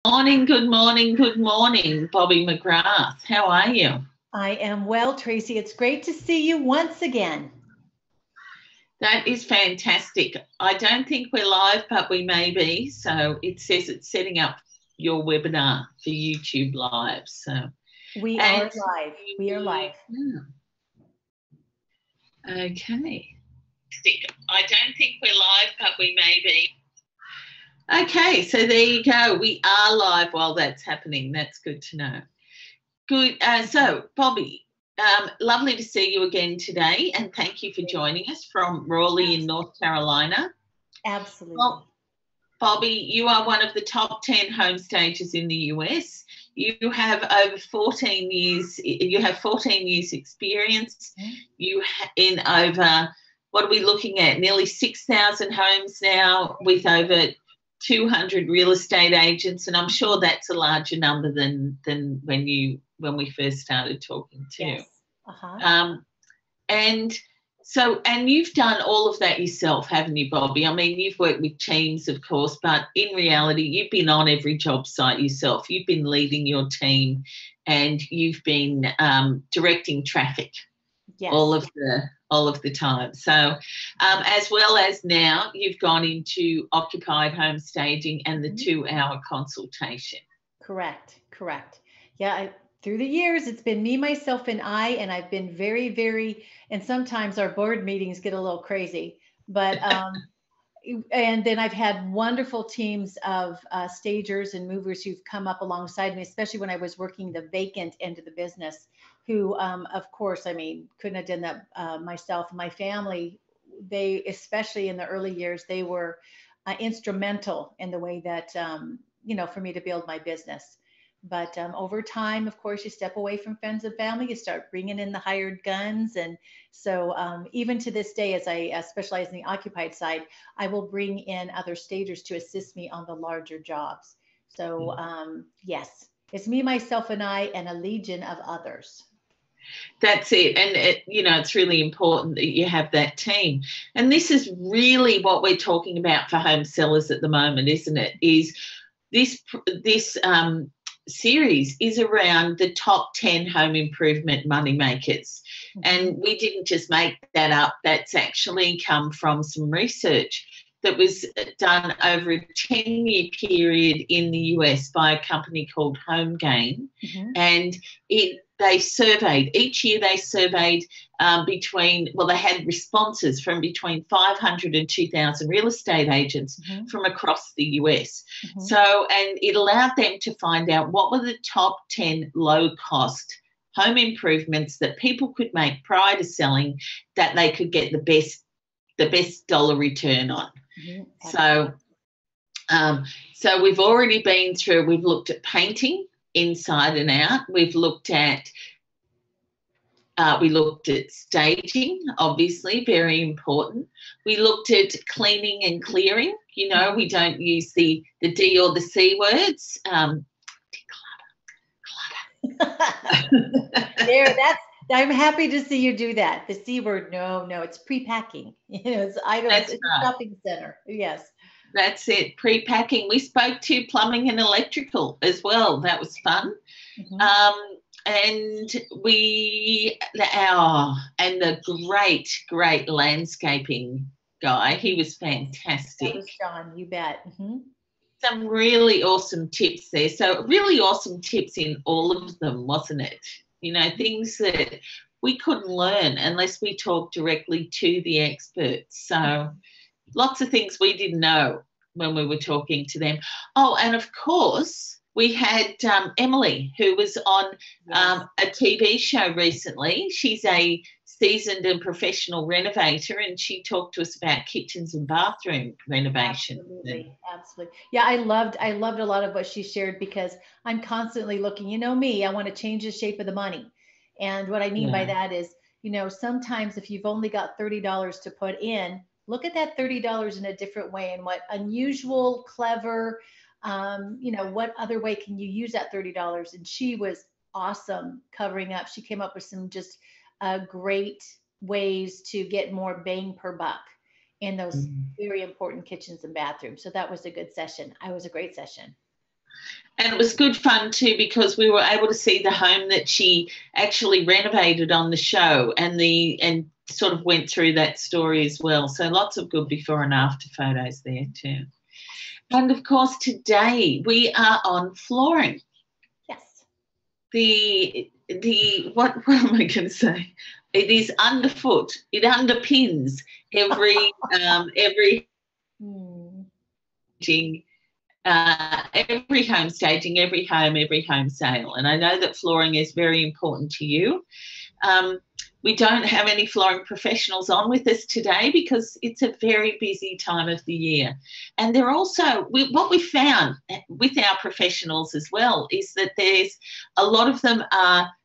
Morning, good morning, good morning, Bobbie McGrath. How are you? I am well, Tracey. It's great to see you once again. That is fantastic. I don't think we're live, but we may be. So it says it's setting up your webinar for YouTube Live. So we are live. We are live. Okay. I don't think we're live, but we may be. Okay, so there you go. We are live while that's happening. That's good to know. Good. So, Bobbie, lovely to see you again today, and thank you for joining us from Raleigh in North Carolina. Absolutely. Well, Bobbie, you are one of the top 10 home stagers in the US. You have over 14 years. You have 14 years experience. In over, what are we looking at? Nearly 6,000 homes now, with over 200 real estate agents, and I'm sure that's a larger number than when we first started talking too. Yes. Uh-huh. And you've done all of that yourself, haven't you, Bobbie? I mean, you've worked with teams, of course, but in reality, you've been on every job site yourself. You've been leading your team, and you've been directing traffic. Yes. all of the time. So as well as now, you've gone into occupied home staging and the 2-hour consultation. Correct. Yeah, through the years, it's been me, myself, and I've been very, very, and sometimes our board meetings get a little crazy, but and then I've had wonderful teams of stagers and movers who've come up alongside me, especially when I was working the vacant end of the business, who, of course, I mean, couldn't have done that myself. My family, they, especially in the early years, they were instrumental in the way that, for me to build my business. But over time, of course, you step away from friends and family, you start bringing in the hired guns. And so even to this day, as I specialize in the occupied side, I will bring in other stagers to assist me on the larger jobs. So yes, it's me, myself, and I, and a legion of others. That's it. And, it's really important that you have that team. And this is really what we're talking about for home sellers at the moment, isn't it? Is this series is around the top 10 home improvement money makers. And we didn't just make that up. That's actually come from some research that was done over a 10-year period in the US by a company called Homegain. And they surveyed, each year they surveyed they had responses from between 500 and 2,000 real estate agents from across the US. So, and it allowed them to find out what were the top 10 low-cost home improvements that people could make prior to selling that they could get the best dollar return on. So we've already been through, we've looked at painting inside and out. We've looked at staging, obviously, very important. We looked at cleaning and clearing. We don't use the D or the C words. Declutter. I'm happy to see you do that. The C word, no, it's pre-packing. It's items. That's it's right. A shopping center. Yes. That's it, pre-packing. We spoke to plumbing and electrical as well. That was fun. And the great landscaping guy, he was fantastic. That was John, you bet. Some really awesome tips there. So really awesome tips in all of them, wasn't it? Things that we couldn't learn unless we talked directly to the experts. So lots of things we didn't know when we were talking to them. Oh, and of course, we had Emily, who was on a TV show recently. She's a seasoned and professional renovator, and she talked to us about kitchens and bathroom renovation. Absolutely. Yeah, I loved a lot of what she shared, because I'm constantly looking, me, I want to change the shape of the money. And what I mean by that is, sometimes if you've only got $30 to put in, look at that $30 in a different way, and what unusual, clever, what other way can you use that $30? And she was awesome covering up. She came up with some just great ways to get more bang per buck in those very important kitchens and bathrooms. So that was a good session. It was a great session. And it was good fun too, because we were able to see the home that she actually renovated on the show, and sort of went through that story as well. So lots of good before and after photos there too. And of course, today we are on flooring. Yes. What am I going to say? It is underfoot. It underpins every every home staging, every home sale. And I know that flooring is very important to you. We don't have any flooring professionals on with us today because it's a very busy time of the year. And they're also, what we found with our professionals as well is that there's a lot of them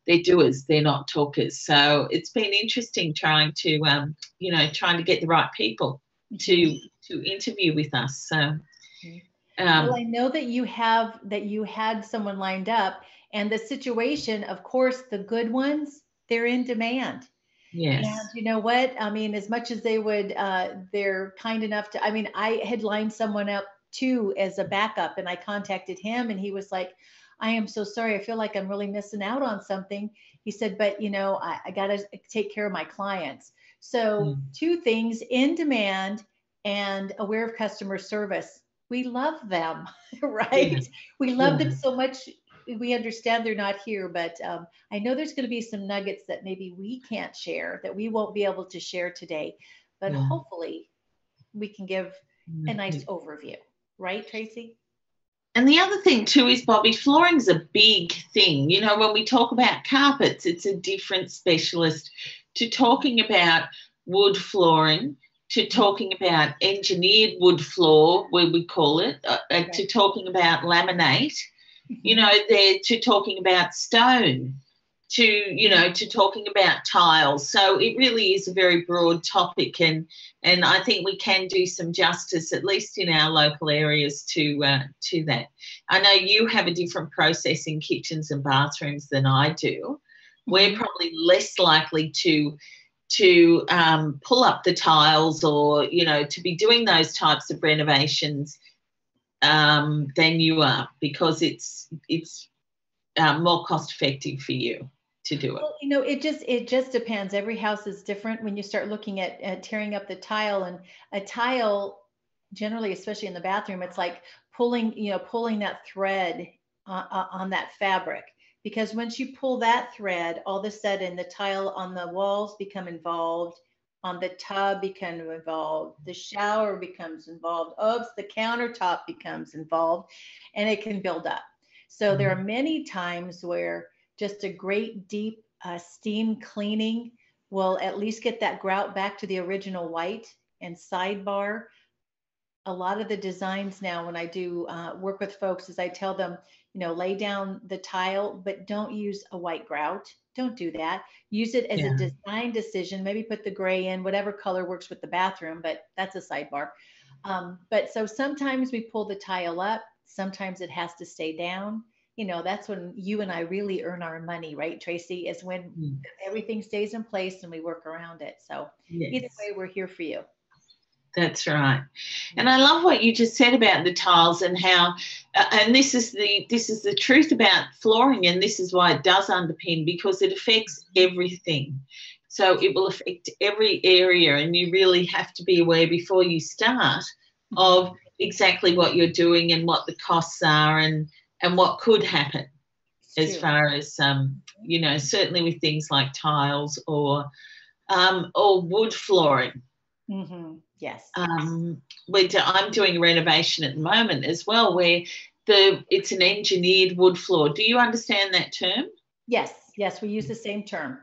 they're doers, they're not talkers. So it's been interesting trying to get the right people to interview with us. So. Well, I know that you had someone lined up, and the situation, of course, the good ones, they're in demand. Yes. And you know what? I mean, as much as they would, they're kind enough to, I mean, I had lined someone up too as a backup, and I contacted him, and he was like, I am so sorry. I feel like I'm really missing out on something. He said, but I got to take care of my clients. So two things: in demand and aware of customer service. We love them, right? Yeah. We love them so much. We understand they're not here, but I know there's going to be some nuggets that maybe we can't share, that we won't be able to share today, but hopefully we can give a nice overview. Right, Tracey? And the other thing too is, Bobbie, flooring's a big thing. You know, when we talk about carpets, it's a different specialist to talking about wood flooring, to talking about engineered wood floor, where we call it, to talking about laminate, to talking about stone, to talking about tiles. So it really is a very broad topic, and I think we can do some justice, at least in our local areas, to that. I know you have a different process in kitchens and bathrooms than I do. We're probably less likely to pull up the tiles or, to be doing those types of renovations than you are, because it's more cost effective for you to do it. Well, it just depends. Every house is different. When you start looking at tearing up the tile, and a tile generally, especially in the bathroom, it's like pulling that thread on that fabric. Because once you pull that thread, all of a sudden the tile on the walls become involved, on the tub become involved, the shower becomes involved, the countertop becomes involved, and it can build up. So there are many times where just a great deep steam cleaning will at least get that grout back to the original white. And sidebar, a lot of the designs now, when I do work with folks, is I tell them, lay down the tile, but don't use a white grout. Don't do that. Use it as a design decision. Maybe put the gray in, whatever color works with the bathroom, but that's a sidebar. But so sometimes we pull the tile up. Sometimes it has to stay down. That's when you and I really earn our money, right, Tracey? Is when everything stays in place and we work around it. So either way, we're here for you. That's right. And I love what you just said about the tiles, and how, and this is the truth about flooring, and this is why it does underpin, because it affects everything. So it will affect every area, and you really have to be aware before you start of exactly what you're doing and what the costs are, and what could happen as far as, certainly with things like tiles or wood flooring. Yes. I'm doing a renovation at the moment as well, where it's an engineered wood floor. Do you understand that term? Yes, we use the same term.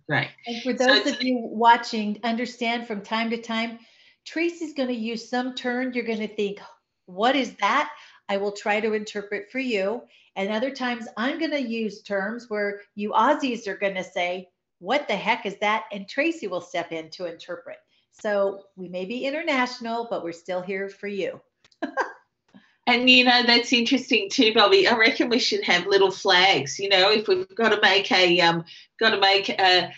Right. And for those of you watching, understand from time to time, Tracey's going to use some term you're going to think, what is that? I will try to interpret for you. And other times I'm going to use terms where you Aussies are going to say, what the heck is that? And Tracey will step in to interpret. So we may be international, but we're still here for you. And, that's interesting too, Bobbie. I reckon we should have little flags, if we've got to make an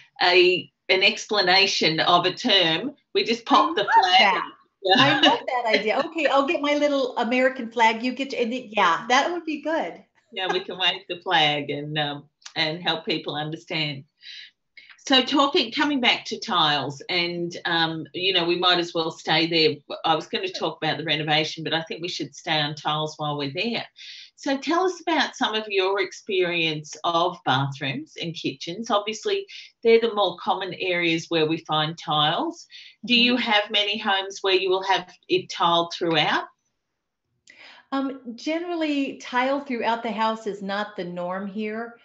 explanation of a term, we just pop the flag. Yeah. I love that idea. Okay, I'll get my little American flag. You get yeah, that would be good. Yeah, we can wave the flag and help people understand. So coming back to tiles, and we might as well stay there. I was going to talk about the renovation, but I think we should stay on tiles while we're there. So tell us about some of your experience of bathrooms and kitchens. Obviously, they're the more common areas where we find tiles. Do you have many homes where you will have it tiled throughout? Generally, tile throughout the house is not the norm here.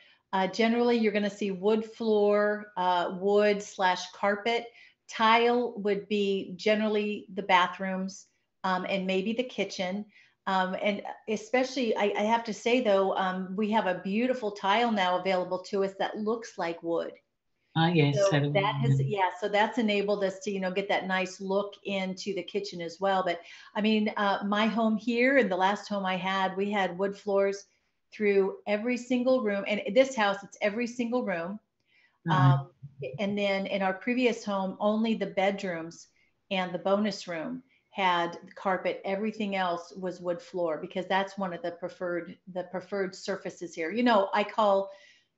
Generally, you're going to see wood floor, wood/carpet. Tile would be generally the bathrooms and maybe the kitchen. And especially, I have to say though, we have a beautiful tile now available to us that looks like wood. Oh, yes. So that has, yeah, so that's enabled us to, get that nice look into the kitchen as well. But I mean, my home here and the last home I had, we had wood floors through every single room. And this house, it's every single room. And then in our previous home, only the bedrooms and the bonus room had carpet. Everything else was wood floor because that's one of the preferred surfaces here. I call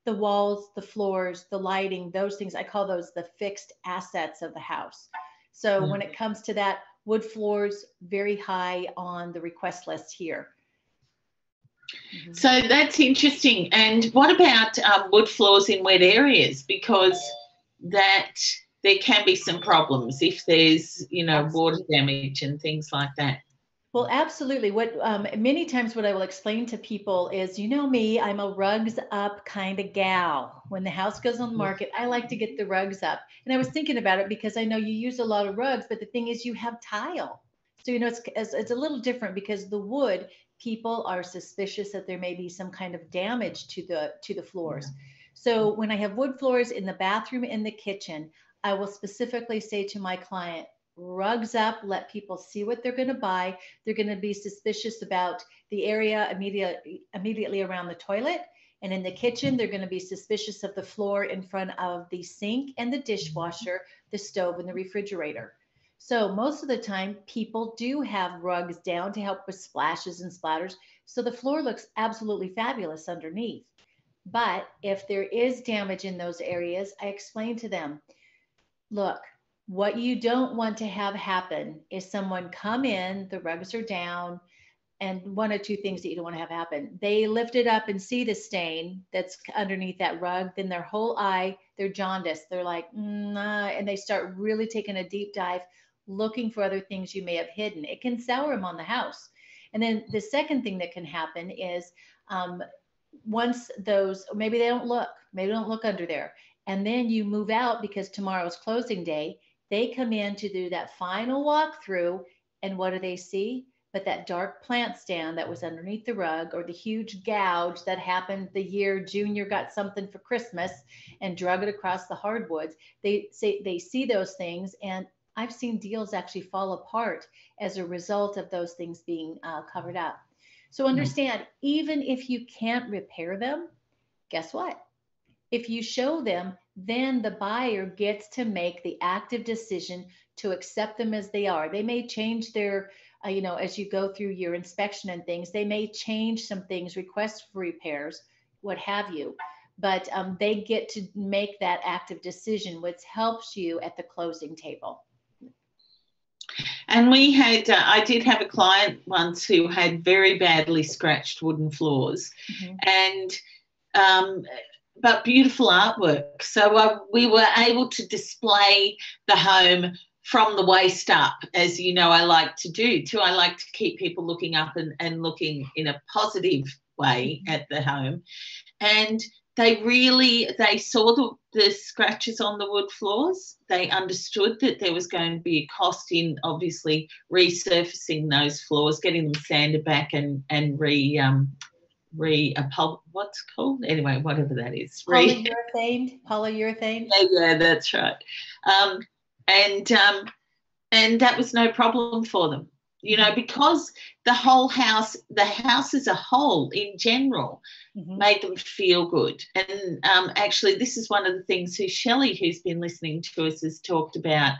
the walls, the floors, the lighting, those things, I call those the fixed assets of the house. So when it comes to that, wood floors, very high on the request list here. So that's interesting. And what about wood floors in wet areas? Because there can be some problems if there's, water damage and things like that. Well, absolutely. What many times what I will explain to people is, me, I'm a rugs up kind of gal. When the house goes on the market, I like to get the rugs up. And I was thinking about it because I know you use a lot of rugs, but the thing is you have tile. So, it's a little different because the wood, people are suspicious that there may be some kind of damage to the floors. So when I have wood floors in the bathroom, in the kitchen, I will specifically say to my client, rugs up, let people see what they're going to buy. They're going to be suspicious about the area immediately around the toilet. And in the kitchen, they're going to be suspicious of the floor in front of the sink and the dishwasher, the stove and the refrigerator. So most of the time, people do have rugs down to help with splashes and splatters. So the floor looks absolutely fabulous underneath. But if there is damage in those areas, I explain to them, look, what you don't want to have happen is someone come in, the rugs are down, and one or two things that you don't want to have happen. They lift it up and see the stain that's underneath that rug, then their whole eye, they're jaundiced. They're like, and they start really taking a deep dive, looking for other things you may have hidden. It can sour them on the house. And then the second thing that can happen is once those, maybe they don't look under there. And then you move out because tomorrow's closing day. They come in to do that final walkthrough, and what do they see? But that dark plant stand that was underneath the rug, or the huge gouge that happened the year Junior got something for Christmas and drug it across the hardwoods. They see those things, and I've seen deals actually fall apart as a result of those things being covered up. So understand, even if you can't repair them, guess what? If you show them, then the buyer gets to make the active decision to accept them as they are. They may change their, as you go through your inspection and things, they may change some things, request for repairs, what have you. But they get to make that active decision, which helps you at the closing table. And I did have a client once who had very badly scratched wooden floors, and but beautiful artwork. So we were able to display the home from the waist up, as you know I like to do too. I like to keep people looking up and looking in a positive way at the home. And they saw the scratches on the wood floors. They understood that there was going to be a cost in obviously resurfacing those floors, getting them sanded back and what's called? Anyway, whatever that is. Polyurethane. Yeah, that's right. And that was no problem for them, because the house as a whole in general made them feel good. And actually, this is one of the things Shelley, who's been listening to us, has talked about.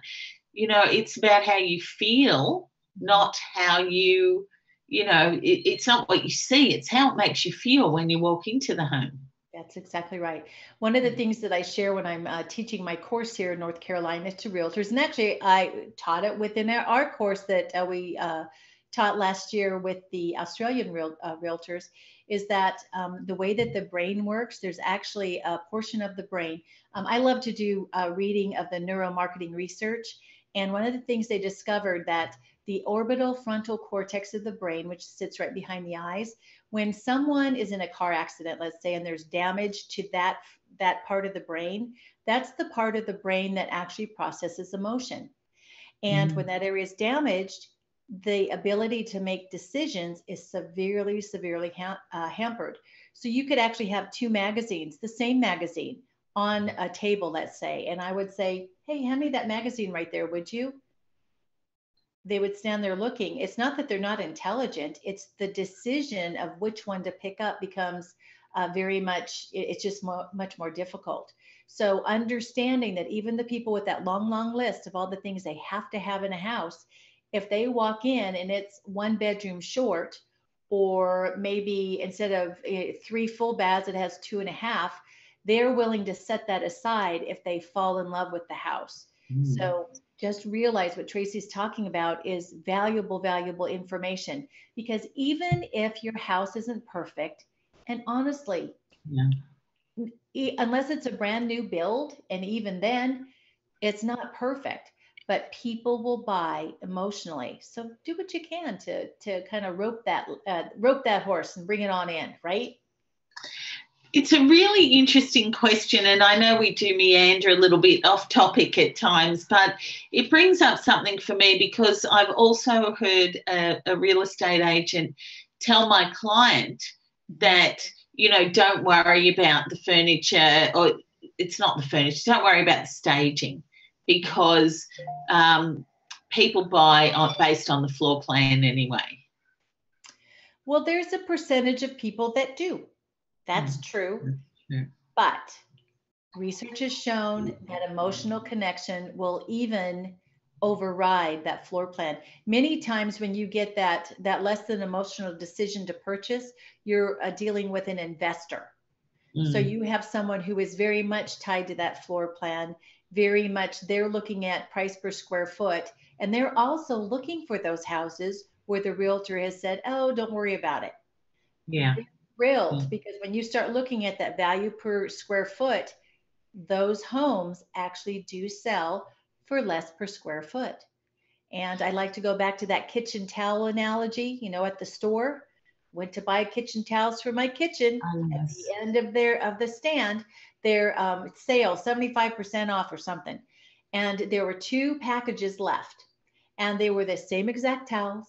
it's about how you feel, not how it's not what you see, it's how it makes you feel when you walk into the home. That's exactly right. One of the things that I share when I'm teaching my course here in North Carolina to realtors, and actually I taught it within our course that we taught last year with the Australian realtors, is that the way that the brain works, there's actually a portion of the brain. I love to do a reading of the neuromarketing research. And one of the things they discovered that the orbital frontal cortex of the brain, which sits right behind the eyes, when someone is in a car accident, let's say, and there's damage to that part of the brain, that's the part of the brain that actually processes emotion. And when that area is damaged, the ability to make decisions is severely, severely hampered. So you could actually have two magazines, the same magazine, on a table, let's say, and I would say, hey, hand me that magazine right there, would you? They would stand there looking. It's not that they're not intelligent. It's the decision of which one to pick up becomes very much, it's just much more difficult. So understanding that even the people with that long, long list of all the things they have to have in a house, if they walk in and it's one bedroom short, or maybe instead of 3 full baths, it has 2.5, they're willing to set that aside if they fall in love with the house. So just realize what Tracey's talking about is valuable, valuable information, because even if your house isn't perfect, and honestly, unless it's a brand new build, and even then it's not perfect, but people will buy emotionally. So do what you can to kind of rope that horse and bring it on in, right? It's a really interesting question, and I know we do meander a little bit off topic at times, but it brings up something for me, because I've also heard a real estate agent tell my client that, don't worry about the furniture, or it's not the furniture, don't worry about the staging, because people buy based on the floor plan anyway. Well, there's a percentage of people that do. That's true. But research has shown that emotional connection will even override that floor plan. Many times when you get that less than emotional decision to purchase, you're dealing with an investor. So you have someone who is very much tied to that floor plan, very much they're looking at price per square foot, and they're also looking for those houses where the realtor has said, oh, don't worry about it. Yeah. Thrilled, because when you start looking at that value per square foot, those homes actually do sell for less per square foot. And I like to go back to that kitchen towel analogy, at the store, went to buy kitchen towels for my kitchen. At the end of the stand, their sale 75% off or something, and there were 2 packages left, and they were the same exact towels,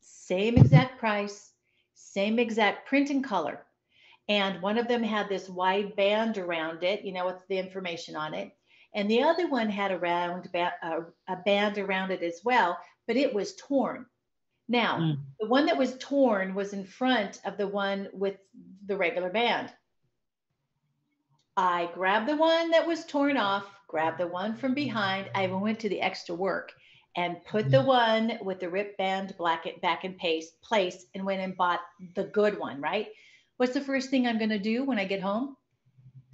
same exact price, same exact print and color. And one of them had this wide band around it, with the information on it. And the other one had a band around it as well, but it was torn. Now, the one that was torn was in front of the one with the regular band. I grabbed the one that was torn off, grabbed the one from behind. I even went to the extra work and put the one with the rip band back in place, and went and bought the good one, right? What's the first thing I'm going to do when I get home?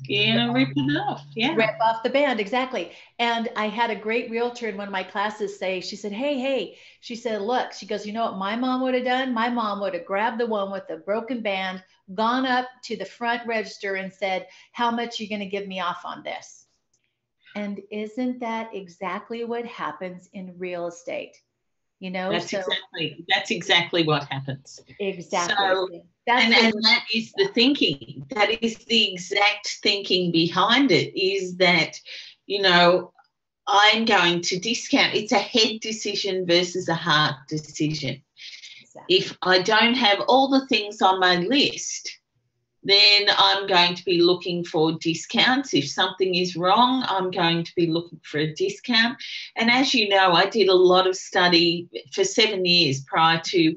Yeah, rip it off. Yeah. Rip off the band, exactly. And I had a great realtor in one of my classes say, she said, hey, she said, look, she goes, you know what my mom would have done? My mom would have grabbed the one with the broken band, gone up to the front register and said, how much are you going to give me off on this? And isn't that exactly what happens in real estate? That's exactly what happens. Exactly. So, and that is the thinking. That is the exact thinking behind it, is that, I'm going to discount. It's a head decision versus a heart decision. Exactly. If I don't have all the things on my list, then I'm going to be looking for discounts. If something is wrong, I'm going to be looking for a discount. And as you know, I did a lot of study for 7 years prior to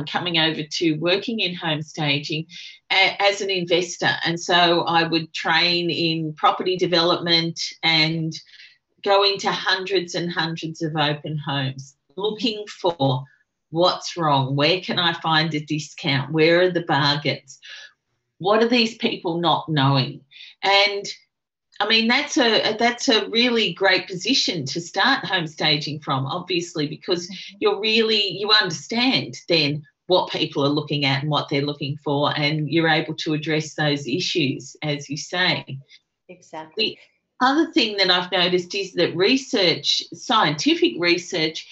coming over to working in home staging as an investor. And so I would train in property development and go into hundreds and hundreds of open homes looking for what's wrong, where can I find a discount, where are the bargains, what are these people not knowing? And I mean, that's a really great position to start home staging from, obviously, because you understand then what people are looking at and what they're looking for, and you're able to address those issues, as you say. Exactly. The other thing that I've noticed is that scientific research,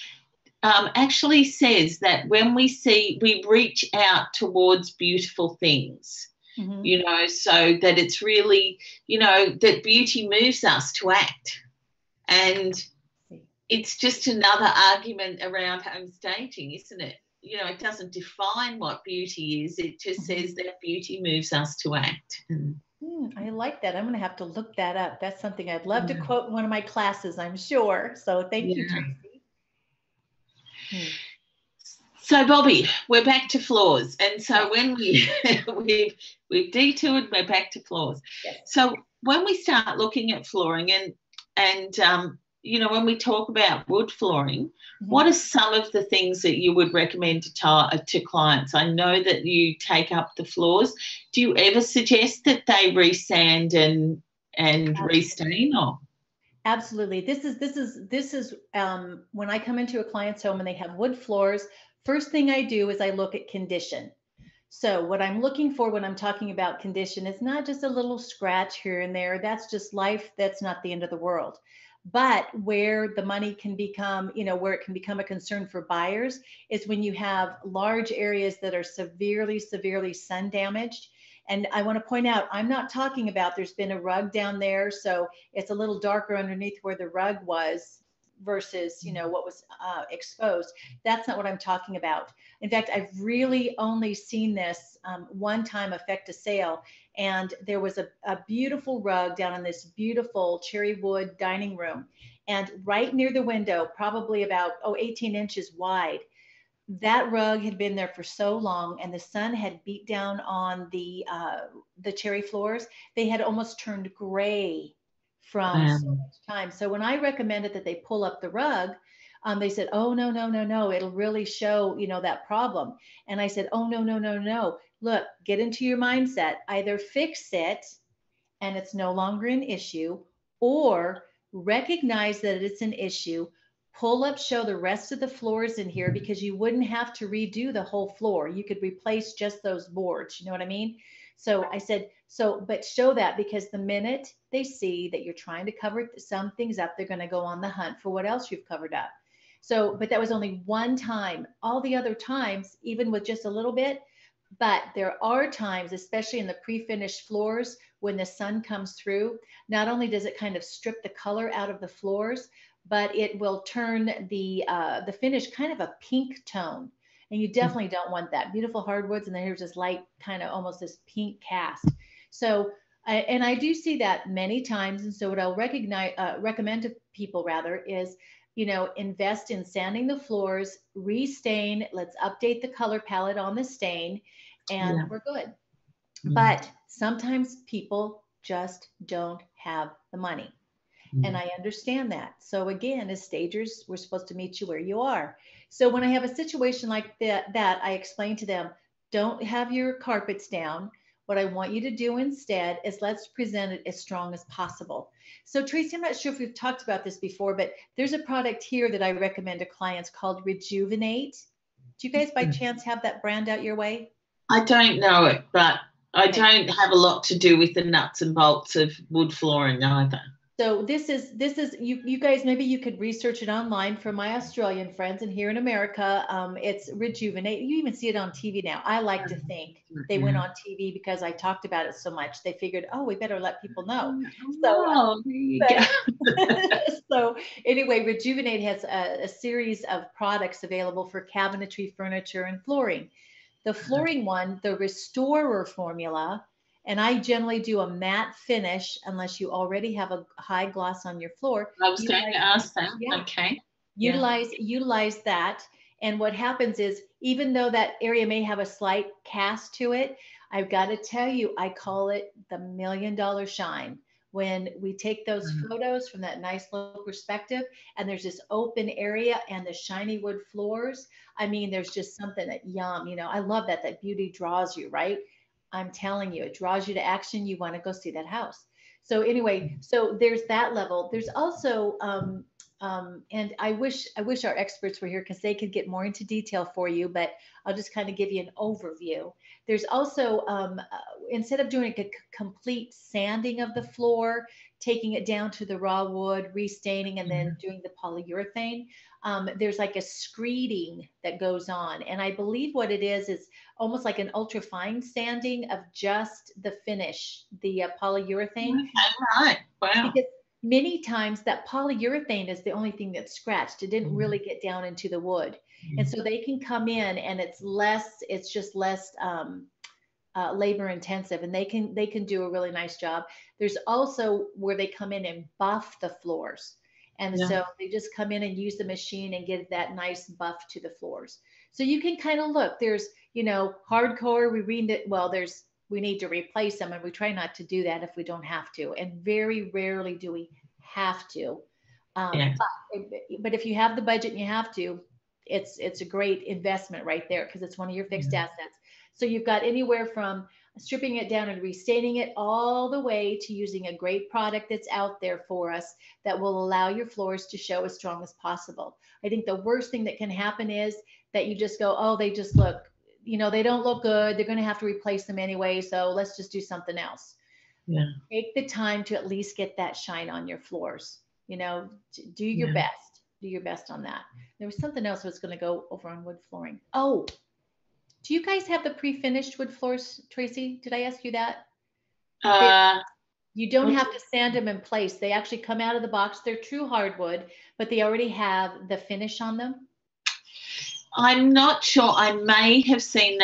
actually says that when we reach out towards beautiful things, so that it's really, that beauty moves us to act. And it's just another argument around home staging, isn't it? It doesn't define what beauty is. It just says that beauty moves us to act. I like that. I'm going to have to look that up. That's something I'd love to quote in one of my classes, I'm sure. So thank you, Tracey. So, Bobbie, we're back to floors. And so when we've detoured, we're back to floors. Yes. So when we start looking at flooring and when we talk about wood flooring, what are some of the things that you would recommend to clients? I know that you take up the floors. Do you ever suggest that they resand and restain? Or? Absolutely. This is when I come into a client's home and they have wood floors, first thing I do is I look at condition. So what I'm looking for when I'm talking about condition is not just a little scratch here and there. That's just life. That's not the end of the world. But where the money can become, where it can become a concern for buyers is when you have large areas that are severely, severely sun damaged. And I want to point out, I'm not talking about there's been a rug down there, so it's a little darker underneath where the rug was versus, what was exposed. That's not what I'm talking about. In fact, I've really only seen this one time affect a sale. And there was a beautiful rug down in this beautiful cherry wood dining room. And right near the window, probably about 18 inches wide, that rug had been there for so long, and the sun had beat down on the cherry floors. They had almost turned gray from so much time. So when I recommended that they pull up the rug, they said, oh, no, it'll really show, that problem. And I said, oh, no. Look, get into your mindset. Either fix it and it's no longer an issue, or recognize that it's an issue, pull up, show the rest of the floors in here, because you wouldn't have to redo the whole floor. You could replace just those boards. You know what I mean? So I said, but show that, because the minute they see that you're trying to cover some things up, they're going to go on the hunt for what else you've covered up. So, but that was only one time. All the other times, even with just a little bit, but there are times, especially in the pre-finished floors, when the sun comes through, not only does it kind of strip the color out of the floors, but it will turn the finish kind of a pink tone. And you definitely don't want that. Beautiful hardwoods, and then here's this light, kind of almost this pink cast. So, and I do see that many times. And so what I'll recommend to people rather is, invest in sanding the floors, restain, let's update the color palette on the stain, and we're good. But sometimes people just don't have the money. And I understand that. So again, as stagers, we're supposed to meet you where you are. So when I have a situation like that, I explain to them, don't have your carpets down. What I want you to do instead is let's present it as strong as possible. So Tracey, I'm not sure if we've talked about this before, but there's a product here that I recommend to clients called Rejuvenate. Do you guys by chance have that brand out your way? I don't know it, but I don't have a lot to do with the nuts and bolts of wood flooring either. So this is you guys, maybe you could research it online for my Australian friends, and here in America, it's Rejuvenate. You even see it on TV now. I like to think they went on TV because I talked about it so much. They figured, oh, we better let people know. So, so anyway, Rejuvenate has a series of products available for cabinetry, furniture, and flooring. The flooring one, the Restorer formula. And I generally do a matte finish unless you already have a high gloss on your floor. I was going to ask that. Yeah. Okay. Utilize that. And what happens is, even though that area may have a slight cast to it, I've got to tell you, I call it the $1 million shine. when we take those photos from that nice low perspective and there's this open area and the shiny wood floors. I mean, there's just something that yum, I love that beauty draws you, right? I'm telling you, it draws you to action. You want to go see that house. So anyway, so there's that level. There's also, and I wish our experts were here because they could get more into detail for you, but I'll just kind of give you an overview. There's also, instead of doing a complete sanding of the floor, taking it down to the raw wood, restaining, and then doing the polyurethane, there's like a screeding that goes on. And I believe what it is almost like an ultra fine sanding of just the finish, the polyurethane. Okay, right. Wow. Because many times that polyurethane is the only thing that's scratched. It didn't really get down into the wood. And so they can come in and it's just less labor intensive, and they can do a really nice job. There's also where they come in and buff the floors. And so they just come in and use the machine and give that nice buff to the floors. So you can kind of look, there's, hardcore, we need to replace them, and we try not to do that if we don't have to. And very rarely do we have to. But if you have the budget and you have to, it's a great investment right there because it's one of your fixed assets. So you've got anywhere from stripping it down and restaining it all the way to using a great product that's out there for us that will allow your floors to show as strong as possible. I think the worst thing that can happen is that you just go, oh, they just look, they don't look good. They're going to have to replace them anyway. So let's just do something else. Yeah. Take the time to at least get that shine on your floors. Do your best. Do your best on that. There was something else I was going to go over on wood flooring. Oh, do you guys have the pre-finished wood floors, Tracey? Did I ask you that? You don't have to sand them in place. They actually come out of the box. They're true hardwood, but they already have the finish on them. I'm not sure. I may have seen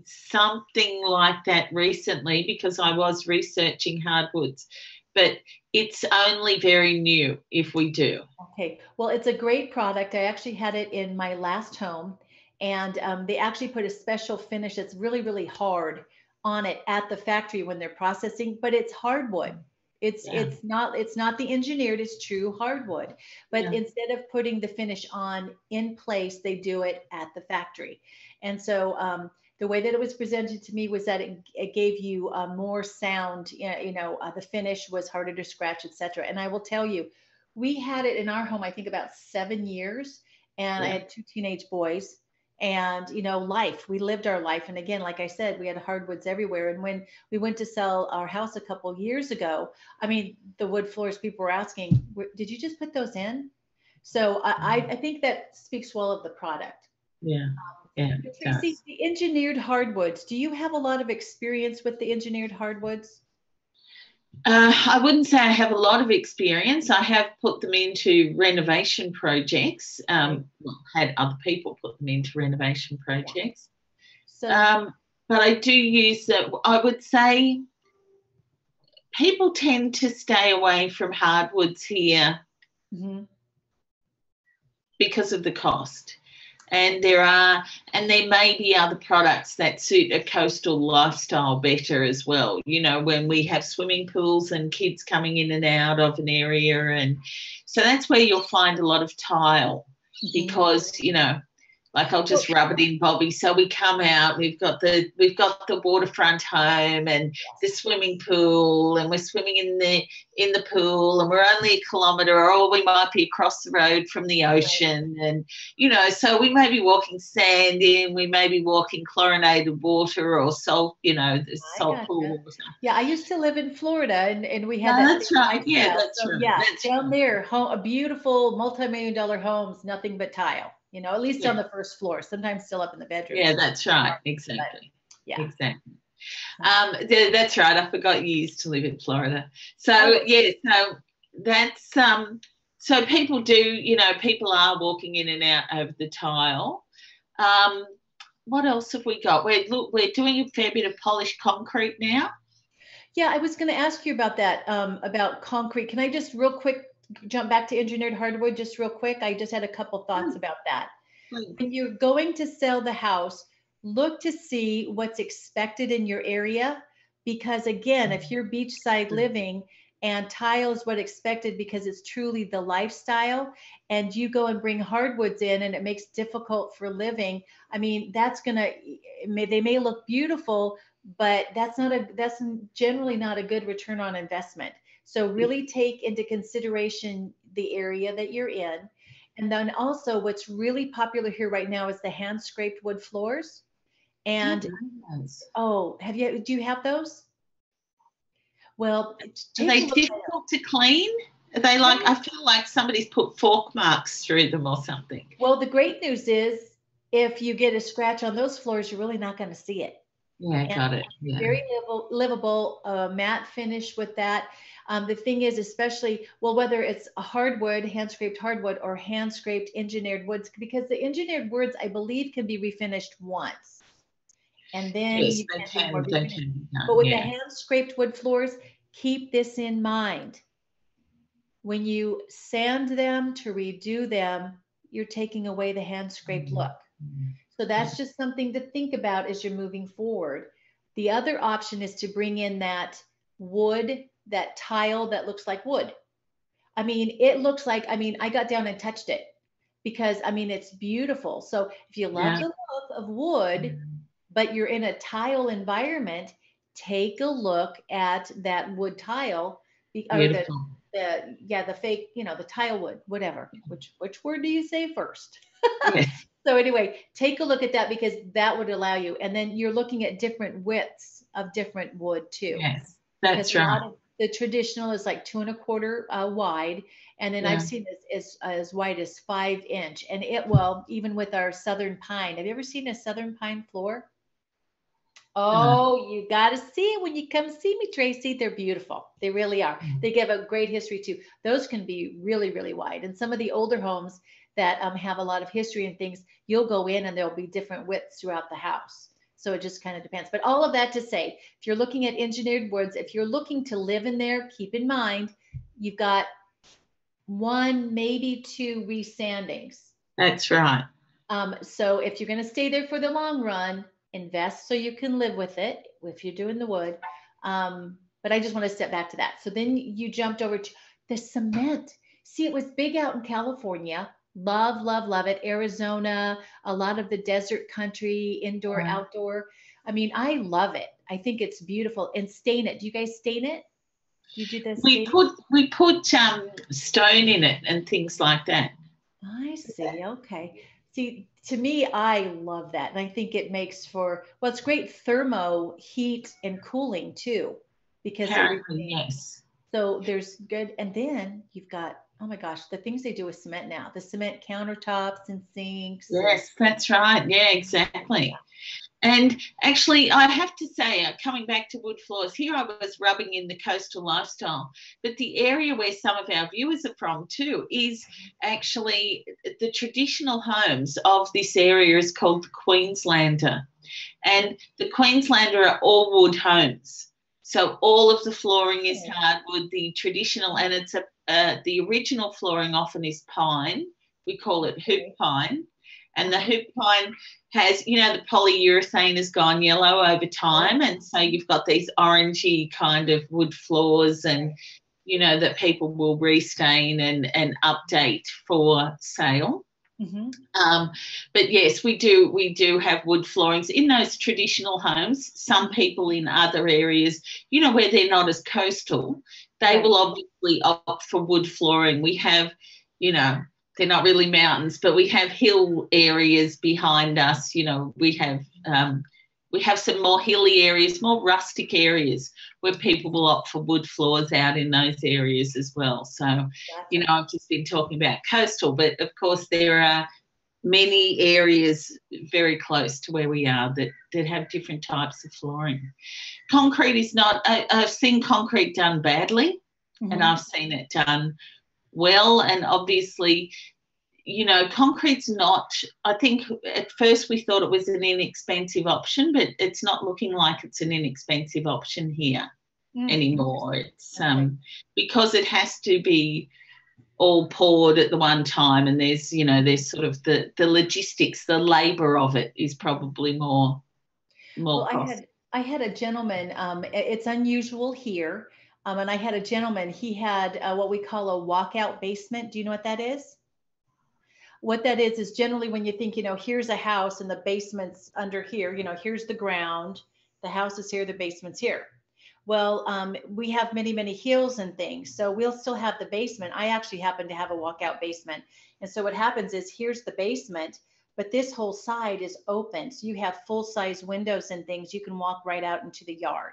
something like that recently because I was researching hardwoods, but it's only very new if we do. Okay. Well, it's a great product. I actually had it in my last home, and they actually put a special finish that's really, really hard on it at the factory when they're processing, but it's hardwood. It's not the engineered, it's true hardwood. But instead of putting the finish on in place, they do it at the factory. And so the way that it was presented to me was that it gave you more sound, the finish was harder to scratch, etc. And I will tell you, we had it in our home, I think about 7 years, and I had 2 teenage boys. And, we lived our life. And again, like I said, we had hardwoods everywhere. And when we went to sell our house a couple of years ago, I mean, the wood floors, people were asking, did you just put those in? So I think that speaks well of the product. Yeah. Tracey, the engineered hardwoods, do you have a lot of experience with the engineered hardwoods? I wouldn't say I have a lot of experience. I have put them into renovation projects. Had other people put them into renovation projects. So, but I do use them. I would say people tend to stay away from hardwoods here because of the cost. And there may be other products that suit a coastal lifestyle better as well. When we have swimming pools and kids coming in and out of an area. And so that's where you'll find a lot of tile because, like I'll just rub it in, Bobbie. So we come out, we've got the waterfront home and the swimming pool, and we're swimming in the pool, and we're only a kilometre, or we might be across the road from the ocean, and so we may be walking sand in, we may be walking chlorinated water or salt, the salt pool water. Yeah, I used to live in Florida, and we had that's right. Yeah, that's right. Yeah, that's down there, a beautiful multi-million-dollar homes, nothing but tile. At least on the first floor, sometimes still up in the bedroom. Yeah, that's right. Exactly. But, exactly. That's right. I forgot you used to live in Florida. So, so that's, so people do, people are walking in and out over the tile. What else have we got? We're doing a fair bit of polished concrete now. Yeah, I was going to ask you about that, about concrete. Can I just real quick jump back to engineered hardwood just real quick? I just had a couple thoughts about that. When you're going to sell the house, look to see what's expected in your area, because again, if you're beachside living and tile is what expected because it's truly the lifestyle, and you go and bring hardwoods in and it makes it difficult for living. I mean, they may look beautiful, but that's generally not a good return on investment. So really take into consideration the area that you're in. And then also what's really popular here right now is the hand scraped wood floors. And do you have those? Well, are they difficult to clean? Are they like, I feel like somebody's put fork marks through them or something. Well, the great news is if you get a scratch on those floors, you're really not going to see it. Yeah, got it. Yeah. Very livable, matte finish with that. The thing is, especially, well, whether it's a hardwood, hand scraped hardwood, or hand scraped engineered woods, because the engineered woods, I believe, can be refinished once. And then you can do more refinish. But with the hand scraped wood floors, keep this in mind. When you sand them to redo them, you're taking away the hand scraped look. So that's just something to think about as you're moving forward. The other option is to bring in that wood, that tile that looks like wood. I mean, it looks like, I got down and touched it because, it's beautiful. So if you love the look of wood, but you're in a tile environment, take a look at that wood tile. Beautiful. The fake, the tile wood, whatever. Which word do you say first? Yes. So anyway, take a look at that because that would allow you. And then you're looking at different widths of different wood too. Yes, that's right. The traditional is like 2 1/4 wide. And then I've seen this as wide as 5 inch. And even with our southern pine, have you ever seen a southern pine floor? Oh, you got to see it when you come see me, Tracey. They're beautiful. They really are. They give a great history too. Those can be really, really wide. And some of the older homes that have a lot of history and things, you'll go in and there'll be different widths throughout the house. So it just kind of depends. But all of that to say, if you're looking at engineered woods, if you're looking to live in there, keep in mind, you've got 1, maybe 2 resandings. That's right. So if you're going to stay there for the long run, invest so you can live with it if you're doing the wood. But I just want to step back to that. So then you jumped over to the cement. See, it was big out in California. Love, love, love it. Arizona, a lot of the desert country, indoor, outdoor. I love it. I think it's beautiful. And stain it. Do you guys stain it? Do you do this? We put stone in it and things like that. I see. Okay. See, to me, I love that. And I think it makes for, it's great thermo heat and cooling too, because yes. So there's good. And then you've got, oh my gosh, the things they do with cement now, the cement countertops and sinks. Yes, that's right. Yeah, exactly. And actually, I have to say, coming back to wood floors, here I was rubbing in the coastal lifestyle, but the area where some of our viewers are from too is actually the traditional homes of this area is called the Queenslander. And the Queenslander are all wood homes. So all of the flooring is hardwood, the traditional, and it's the original flooring often is pine. We call it hoop pine. And the hoop pine has, the polyurethane has gone yellow over time. And so you've got these orangey kind of wood floors and, that people will restain and update for sale. Mm-hmm. But yes, we do have wood floorings in those traditional homes. Some people in other areas, where they're not as coastal, they will obviously opt for wood flooring. We have, they're not really mountains, but we have hill areas behind us. We have some more hilly areas, more rustic areas where people will opt for wood floors out in those areas as well. So, I've just been talking about coastal, but of course there are many areas very close to where we are that have different types of flooring. Concrete is not, I've seen concrete done badly, and I've seen it done well, and obviously, concrete's not, I think at first we thought it was an inexpensive option, but it's not looking like it's an inexpensive option here anymore. It's because it has to be all poured at the one time, and there's sort of the logistics, the labor of it is probably more well, cost. I had a gentleman, it's unusual here, And I had a gentleman, he had what we call a walkout basement. Do you know what that is? What that is generally when you think, here's a house and the basement's under here, here's the ground, the house is here, the basement's here. Well, we have many, many hills and things. So we'll still have the basement. I actually happen to have a walkout basement. And so what happens is here's the basement, but this whole side is open. So you have full size windows and things. You can walk right out into the yard.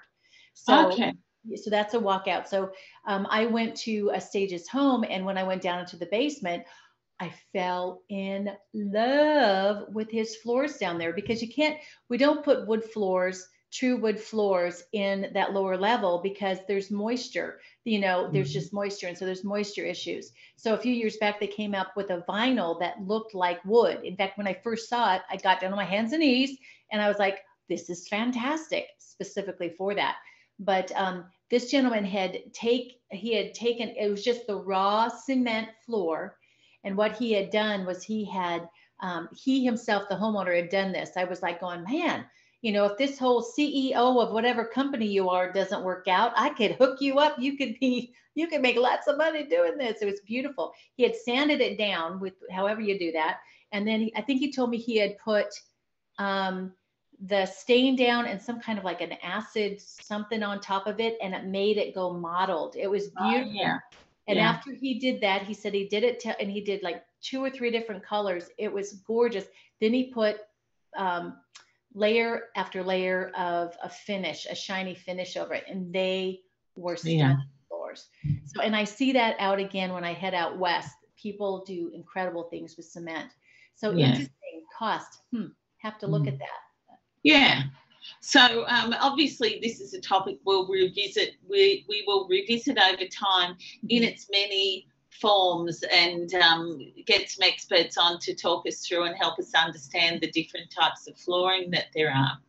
So, Okay. so that's a walkout. So I went to a Stage's home, and when I went down into the basement, I fell in love with his floors down there, because we don't put true wood floors in that lower level, because there's moisture, there's just moisture. And so there's moisture issues. So a few years back, they came up with a vinyl that looked like wood. In fact, when I first saw it, I got down on my hands and knees and I was like, this is fantastic, specifically for that. But this gentleman had taken, it was just the raw cement floor. And what he had done was he himself, the homeowner, had done this. I was like going, man, if this whole CEO of whatever company you are doesn't work out, I could hook you up. You could make lots of money doing this. It was beautiful. He had sanded it down with however you do that. And then I think he told me he had put the stain down and some kind of like an acid something on top of it, and it made it go mottled. It was beautiful. Yeah. And after he did that, he said he did it and he did like 2 or 3 different colors. It was gorgeous. Then he put layer after layer of a finish, a shiny finish over it. And they were stunning floors. So, and I see that out again when I head out west. People do incredible things with cement. So interesting cost. Have to look at that. Yeah. So obviously this is a topic we'll revisit. We will revisit over time in its many forms, and get some experts on to talk us through and help us understand the different types of flooring that there are.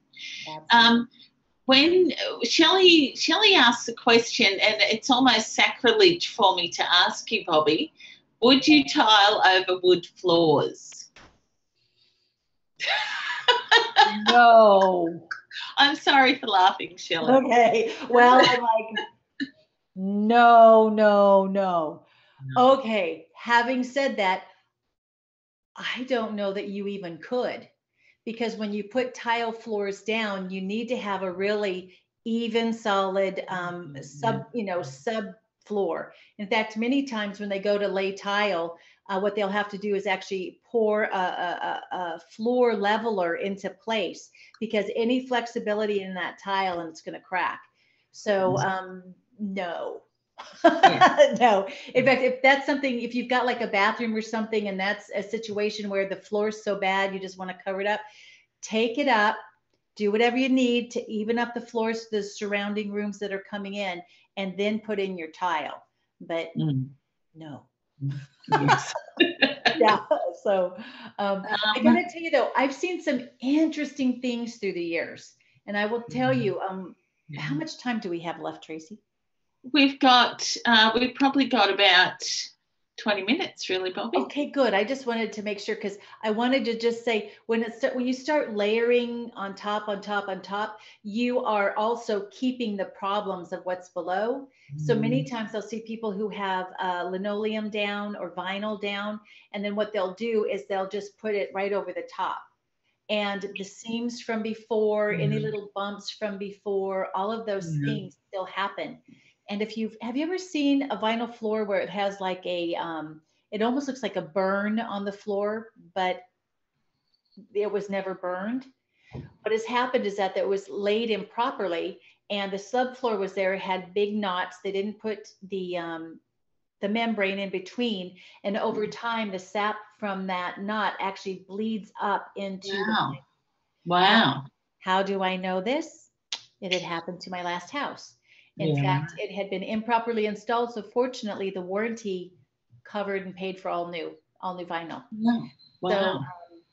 When Shelley asks a question, and it's almost sacrilege for me to ask you, Bobbie, would you tile over wood floors? No. I'm sorry for laughing, Shelley. Okay. Well, I'm like, no. Okay. Having said that, I don't know that you even could, because when you put tile floors down, you need to have a really even, solid sub floor. In fact, many times when they go to lay tile, what they'll have to do is actually pour a floor leveler into place, because any flexibility in that tile and it's going to crack. So no. No. In fact, if that's something, if you've got like a bathroom or something, and that's a situation where the floor is so bad, you just want to cover it up, take it up, do whatever you need to even up the floors, the surrounding rooms that are coming in, and then put in your tile. But no. Yes. Yeah. So I gotta tell you though, I've seen some interesting things through the years, and I will tell you, how much time do we have left, Tracey? We've probably got about 20 minutes, really, Bobbie. Okay, good. I just wanted to make sure, because I wanted to just say, when you start layering on top, you are also keeping the problems of what's below. So many times I'll see people who have linoleum down or vinyl down, and then what they'll do is they'll just put it right over the top. And the seams from before, any little bumps from before, all of those things still happen. And have you ever seen a vinyl floor where it has like it almost looks like a burn on the floor, but it was never burned? What has happened is that it was laid improperly, and the subfloor was there, it had big knots. They didn't put the membrane in between, and over time the sap from that knot actually bleeds up into the. Wow. How do I know this? It had happened to my last house. In fact, it had been improperly installed. So fortunately, the warranty covered and paid for all new vinyl. Wow.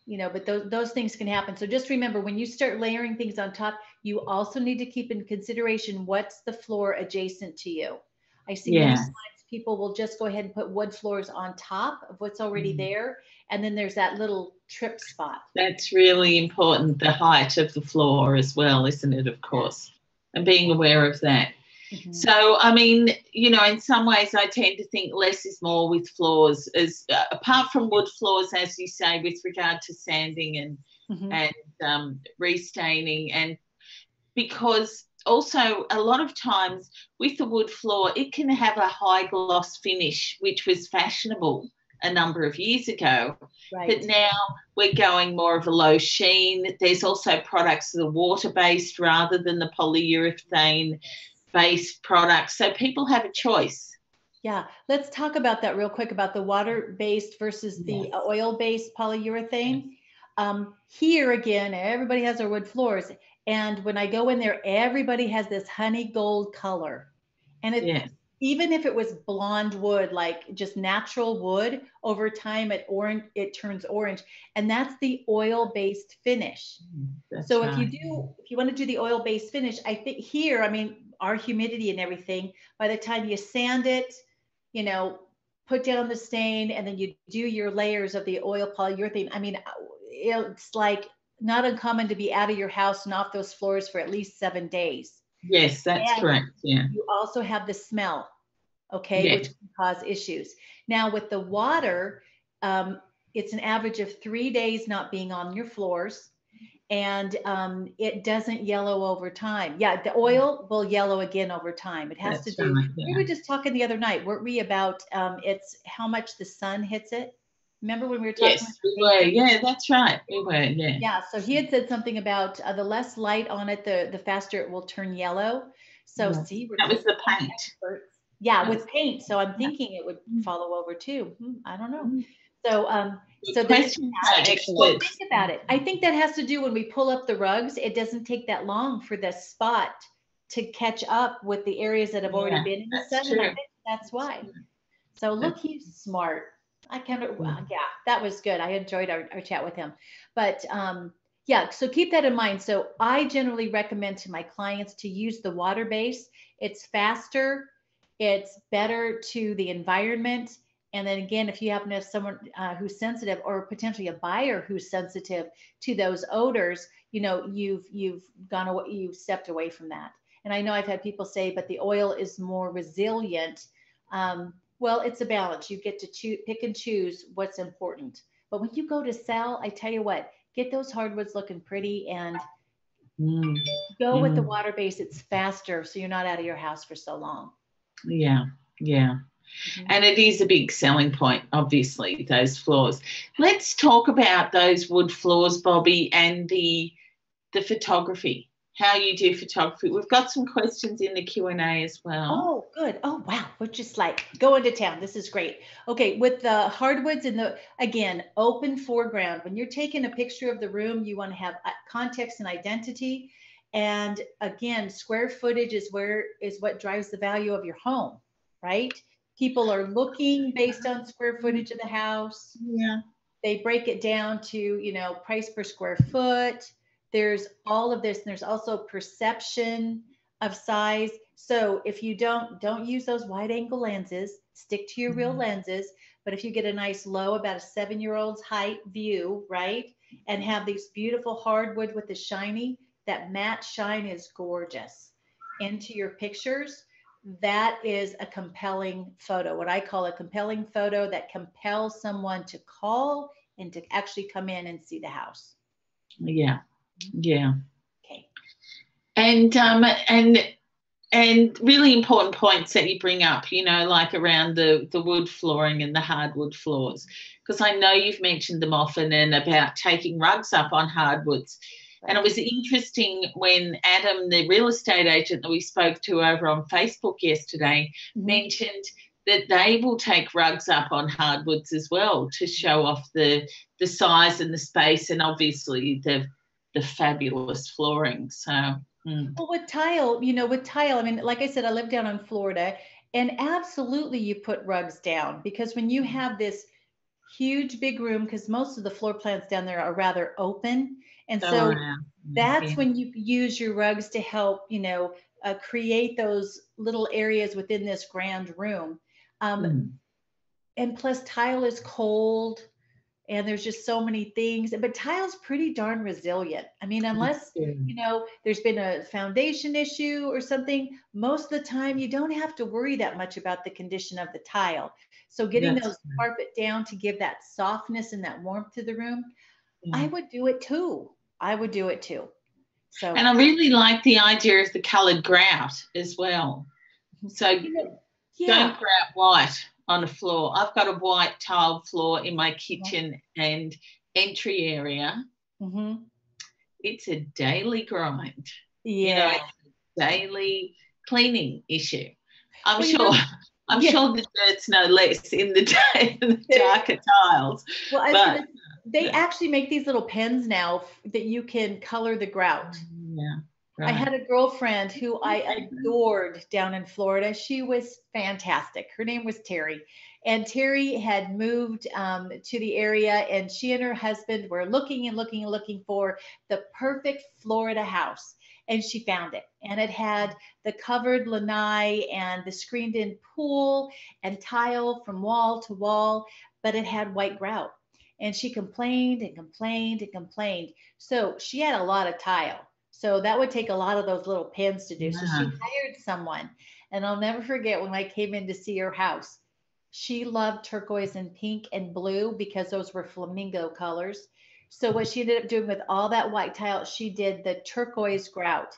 So, but those things can happen. So just remember, when you start layering things on top, you also need to keep in consideration what's the floor adjacent to you. I see many times people will just go ahead and put wood floors on top of what's already there. And then there's that little trip spot. That's really important, the height of the floor as well, isn't it, of course, and being aware of that. So, I mean, you know, in some ways I tend to think less is more with floors, as apart from wood floors, as you say, with regard to sanding and restaining, and because also a lot of times with the wood floor, it can have a high gloss finish, which was fashionable a number of years ago. Right. But now we're going more of a low sheen. There's also products that are water-based rather than the polyurethane-based products. So people have a choice. Yeah, let's talk about that real quick, about the water-based versus the oil-based polyurethane. Here again, everybody has their wood floors. And when I go in there, everybody has this honey gold color. And it's, even if it was blonde wood, like just natural wood, over time it turns orange. And that's the oil-based finish. So if you want to do the oil-based finish, I think here, I mean, our humidity and everything, by the time you sand it, you know, put down the stain, and then you do your layers of the oil polyurethane. I mean, it's like not uncommon to be out of your house and off those floors for at least 7 days. Yes, that's correct. Yeah. You also have the smell, okay, which can cause issues. Now with the water, it's an average of 3 days not being on your floors, and it doesn't yellow over time. Yeah, the oil will yellow again over time. It has to do. We were just talking the other night, weren't we, about it's how much the sun hits it. Remember when we were talking? Yes, we were. Yeah, that's right. We were. Yeah. Yeah. So he had said something about the less light on it, the faster it will turn yellow. So see, that was the paint. Yeah, with paint. So I'm thinking it would follow over too. I don't know. So so think about it. I think that has to do when we pull up the rugs. It doesn't take that long for the spot to catch up with the areas that have already been in the sun. I think that's why. So look, he's smart. I kind of, that was good. I enjoyed our chat with him. But yeah, so keep that in mind. So I generally recommend to my clients to use the water base. It's faster, it's better to the environment. And then again, if you happen to have someone who's sensitive, or potentially a buyer who's sensitive to those odors, you know, you've stepped away from that. And I know I've had people say, but the oil is more resilient. Well, it's a balance. You get to pick and choose what's important. But when you go to sell, I tell you what, get those hardwoods looking pretty, and go with the water base. It's faster, so you're not out of your house for so long. Yeah, yeah. And it is a big selling point, obviously, those floors. Let's talk about those wood floors, Bobbie, and the photography. How you do photography. We've got some questions in the Q&A as well. Oh, good. Oh, wow. We're just like going to town. This is great. Okay, with the hardwoods and again, open foreground. When you're taking a picture of the room, you want to have context and identity. And again, square footage is what drives the value of your home, right? People are looking based on square footage of the house. Yeah. They break it down to, you know, price per square foot. There's all of this, and there's also perception of size. So if you don't use those wide angle lenses, stick to your real lenses. But if you get a nice low, about a 7-year-old's height view, right, and have these beautiful hardwood with the shiny, that matte shine is gorgeous into your pictures. That is a compelling photo, what I call a compelling photo that compels someone to call and to actually come in and see the house. Yeah. Yeah. Okay. And really important points that you bring up, you know, like around the wood flooring and the hardwood floors, because I know you've mentioned them often, and about taking rugs up on hardwoods. Right. And it was interesting when Adam, the real estate agent that we spoke to over on Facebook yesterday, mentioned that they will take rugs up on hardwoods as well to show off the size and the space, and obviously the fabulous flooring. So well, with tile, I mean, like I said, I live down in Florida, and absolutely you put rugs down, because when you have this huge big room, because most of the floor plans down there are rather open, and so that's when you use your rugs to help, you know, create those little areas within this grand room. And plus tile is cold. and there's just so many things. But tile's pretty darn resilient. I mean, unless, you know, there's been a foundation issue or something, most of the time you don't have to worry that much about the condition of the tile. So getting those carpet down to give that softness and that warmth to the room, I would do it too. I would do it too. So, and I really like the idea of the coloured grout as well. So don't grout white on a floor. I've got a white tiled floor in my kitchen and entry area. It's a daily grind. You know, it's a daily cleaning issue. I'm sure the dirt's no less in the day than the darker tiles. Well, they actually make these little pens now that you can color the grout. I had a girlfriend who I adored down in Florida. She was fantastic. Her name was Terry. And Terry had moved to the area, and she and her husband were looking and looking and looking for the perfect Florida house. And she found it. And it had the covered lanai and the screened in pool and tile from wall to wall, but it had white grout. And she complained and complained and complained. So she had a lot of tile. So that would take a lot of those little pins to do. So she hired someone. And I'll never forget when I came in to see her house. She loved turquoise and pink and blue because those were flamingo colors. So what she ended up doing with all that white tile, she did the turquoise grout.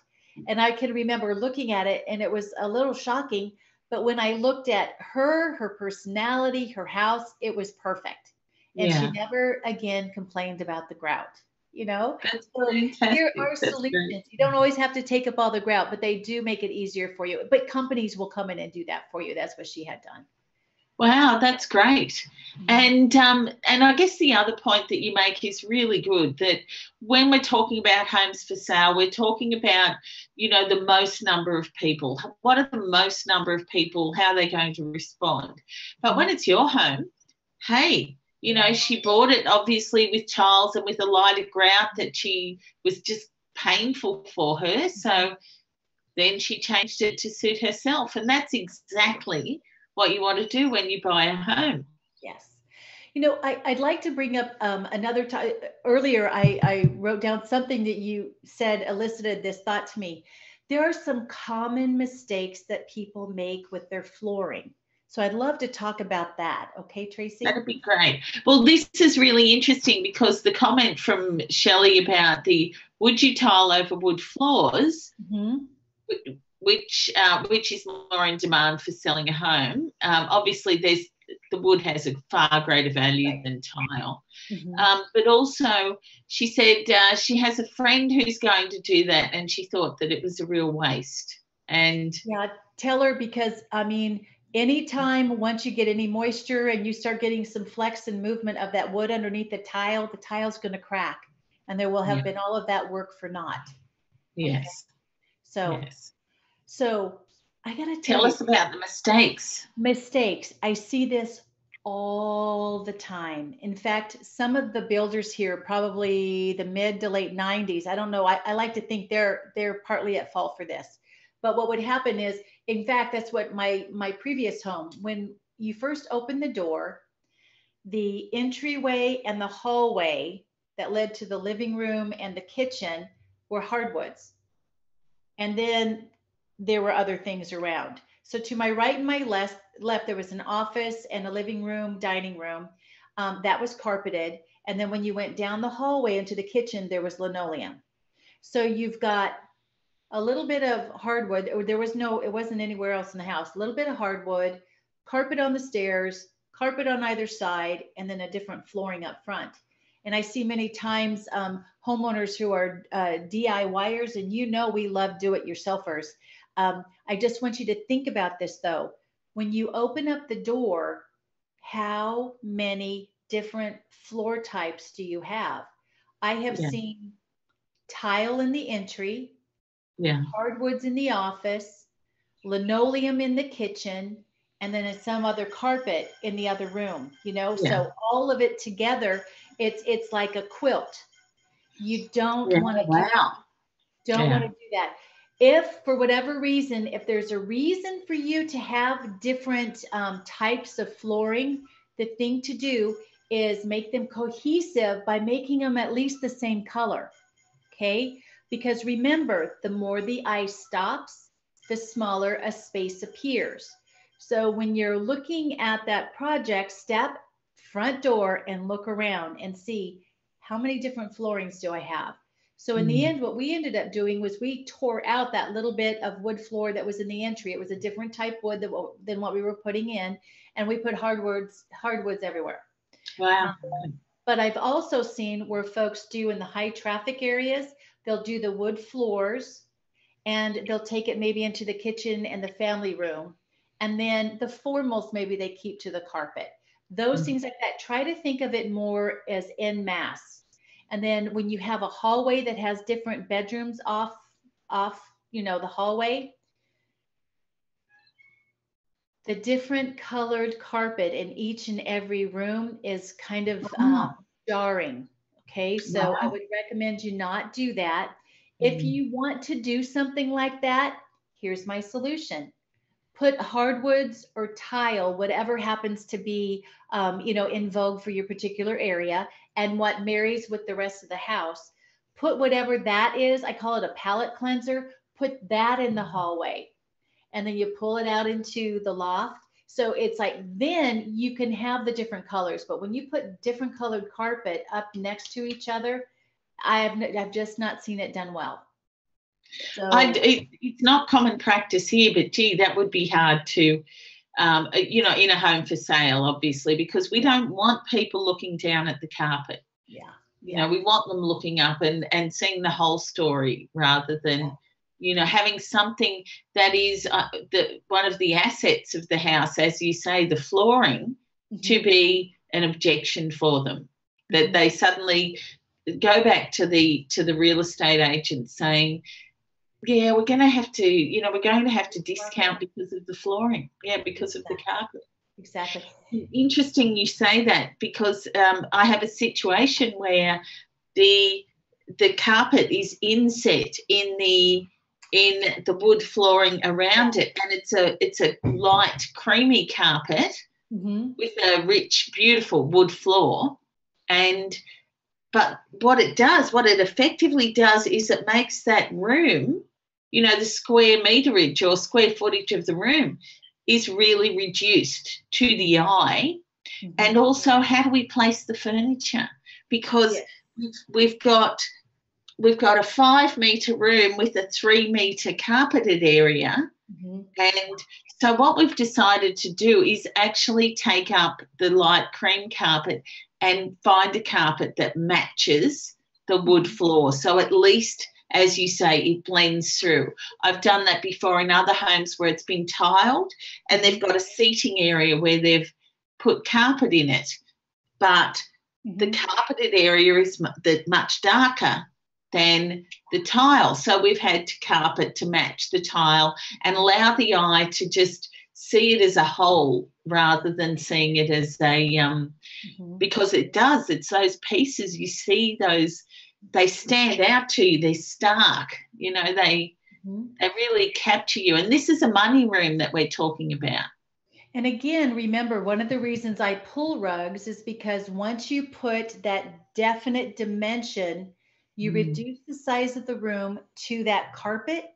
And I can remember looking at it, and it was a little shocking. But when I looked at her personality, her house, it was perfect. And she never again complained about the grout. You know, so here are solutions. You don't always have to take up all the grout, but they do make it easier for you. But companies will come in and do that for you. That's what she had done. Wow, that's great. And I guess the other point that you make is really good, that when we're talking about homes for sale, we're talking about, you know, the most number of people. What are the most number of people? How are they going to respond? But when it's your home, hey, you know, she bought it obviously with tiles and with a lighter grout that she was just painful for her. So then she changed it to suit herself. And that's exactly what you want to do when you buy a home. Yes. You know, I'd like to bring up another time. Earlier, I wrote down something that you said elicited this thought to me. There are some common mistakes that people make with their flooring. So I'd love to talk about that. Okay, Tracey? That'd be great. Well, this is really interesting because the comment from Shelley about the would you tile over wood floors, which is more in demand for selling a home. Obviously, the wood has a far greater value than tile. But also, she said she has a friend who's going to do that, and she thought that it was a real waste. And tell her, because I mean, anytime once you get any moisture and you start getting some flex and movement of that wood underneath the tile's going to crack, and there will have been all of that work for naught. Yes. Okay? So I got to tell us about the mistakes. Mistakes. I see this all the time. In fact, some of the builders here, probably the mid to late 90s, I don't know. I like to think they're partly at fault for this. But what would happen is, in fact, that's what my previous home, when you first open the door, the entryway and the hallway that led to the living room and the kitchen were hardwoods. And then there were other things around. So to my right and my left, there was an office and a living room, dining room that was carpeted. And then when you went down the hallway into the kitchen, there was linoleum. So you've got a little bit of hardwood, or it wasn't anywhere else in the house, a little bit of hardwood, carpet on the stairs, carpet on either side, and then a different flooring up front. And I see many times homeowners who are DIYers, and you know we love do-it-yourselfers. I just want you to think about this though. When you open up the door, how many different floor types do you have? I have seen tile in the entry, hardwoods in the office, linoleum in the kitchen, and then some other carpet in the other room, you know? So all of it together, it's like a quilt. You don't want to want to do that. If for whatever reason, if there's a reason for you to have different types of flooring, the thing to do is make them cohesive by making them at least the same color. Okay. Because remember, the more the eye stops, the smaller a space appears. So when you're looking at that project, step front door and look around and see how many different floorings do I have. So in the end, what we ended up doing was we tore out that little bit of wood floor that was in the entry. It was a different type wood than what we were putting in, and we put hardwoods everywhere. Wow. But I've also seen where folks do in the high traffic areas, they'll do the wood floors and they'll take it maybe into the kitchen and the family room. And then the formals, maybe they keep to the carpet. Those things like that, try to think of it more as en masse. And then when you have a hallway that has different bedrooms off, the hallway, the different colored carpet in each and every room is kind of jarring. Okay, so I would recommend you not do that. If you want to do something like that, here's my solution. Put hardwoods or tile, whatever happens to be, in vogue for your particular area and what marries with the rest of the house. Put whatever that is, I call it a palette cleanser, put that in the hallway. And then you pull it out into the loft. So it's like, then you can have the different colors. But when you put different colored carpet up next to each other, I've just not seen it done well. So it's not common practice here, but gee, that would be hard to, in a home for sale, obviously, because we don't want people looking down at the carpet. Yeah. We want them looking up and seeing the whole story rather than, having something that is one of the assets of the house, as you say, the flooring, to be an objection for them. That they suddenly go back to the real estate agent saying, yeah, we're going to have to discount because of the flooring. Yeah, because of the carpet. Exactly. Interesting you say that, because I have a situation where the carpet is inset in the wood flooring around it, and it's a light creamy carpet with a rich, beautiful wood floor. But what it effectively does is it makes that room, the square meterage or square footage of the room is really reduced to the eye. And also, how do we place the furniture? Because we've got a 5 meter room with a 3 meter carpeted area. And so what we've decided to do is actually take up the light cream carpet and find a carpet that matches the wood floor. So at least, as you say, it blends through. I've done that before in other homes where it's been tiled and they've got a seating area where they've put carpet in it, but the carpeted area is much darker than the tile. So we've had to carpet to match the tile and allow the eye to just see it as a whole rather than seeing it as a because it's those pieces, you see those, they stand out to you, they're stark, they really capture you. And this is a money room that we're talking about. And again, remember, one of the reasons I pull rugs is because once you put that definite dimension, you reduce the size of the room to that carpet.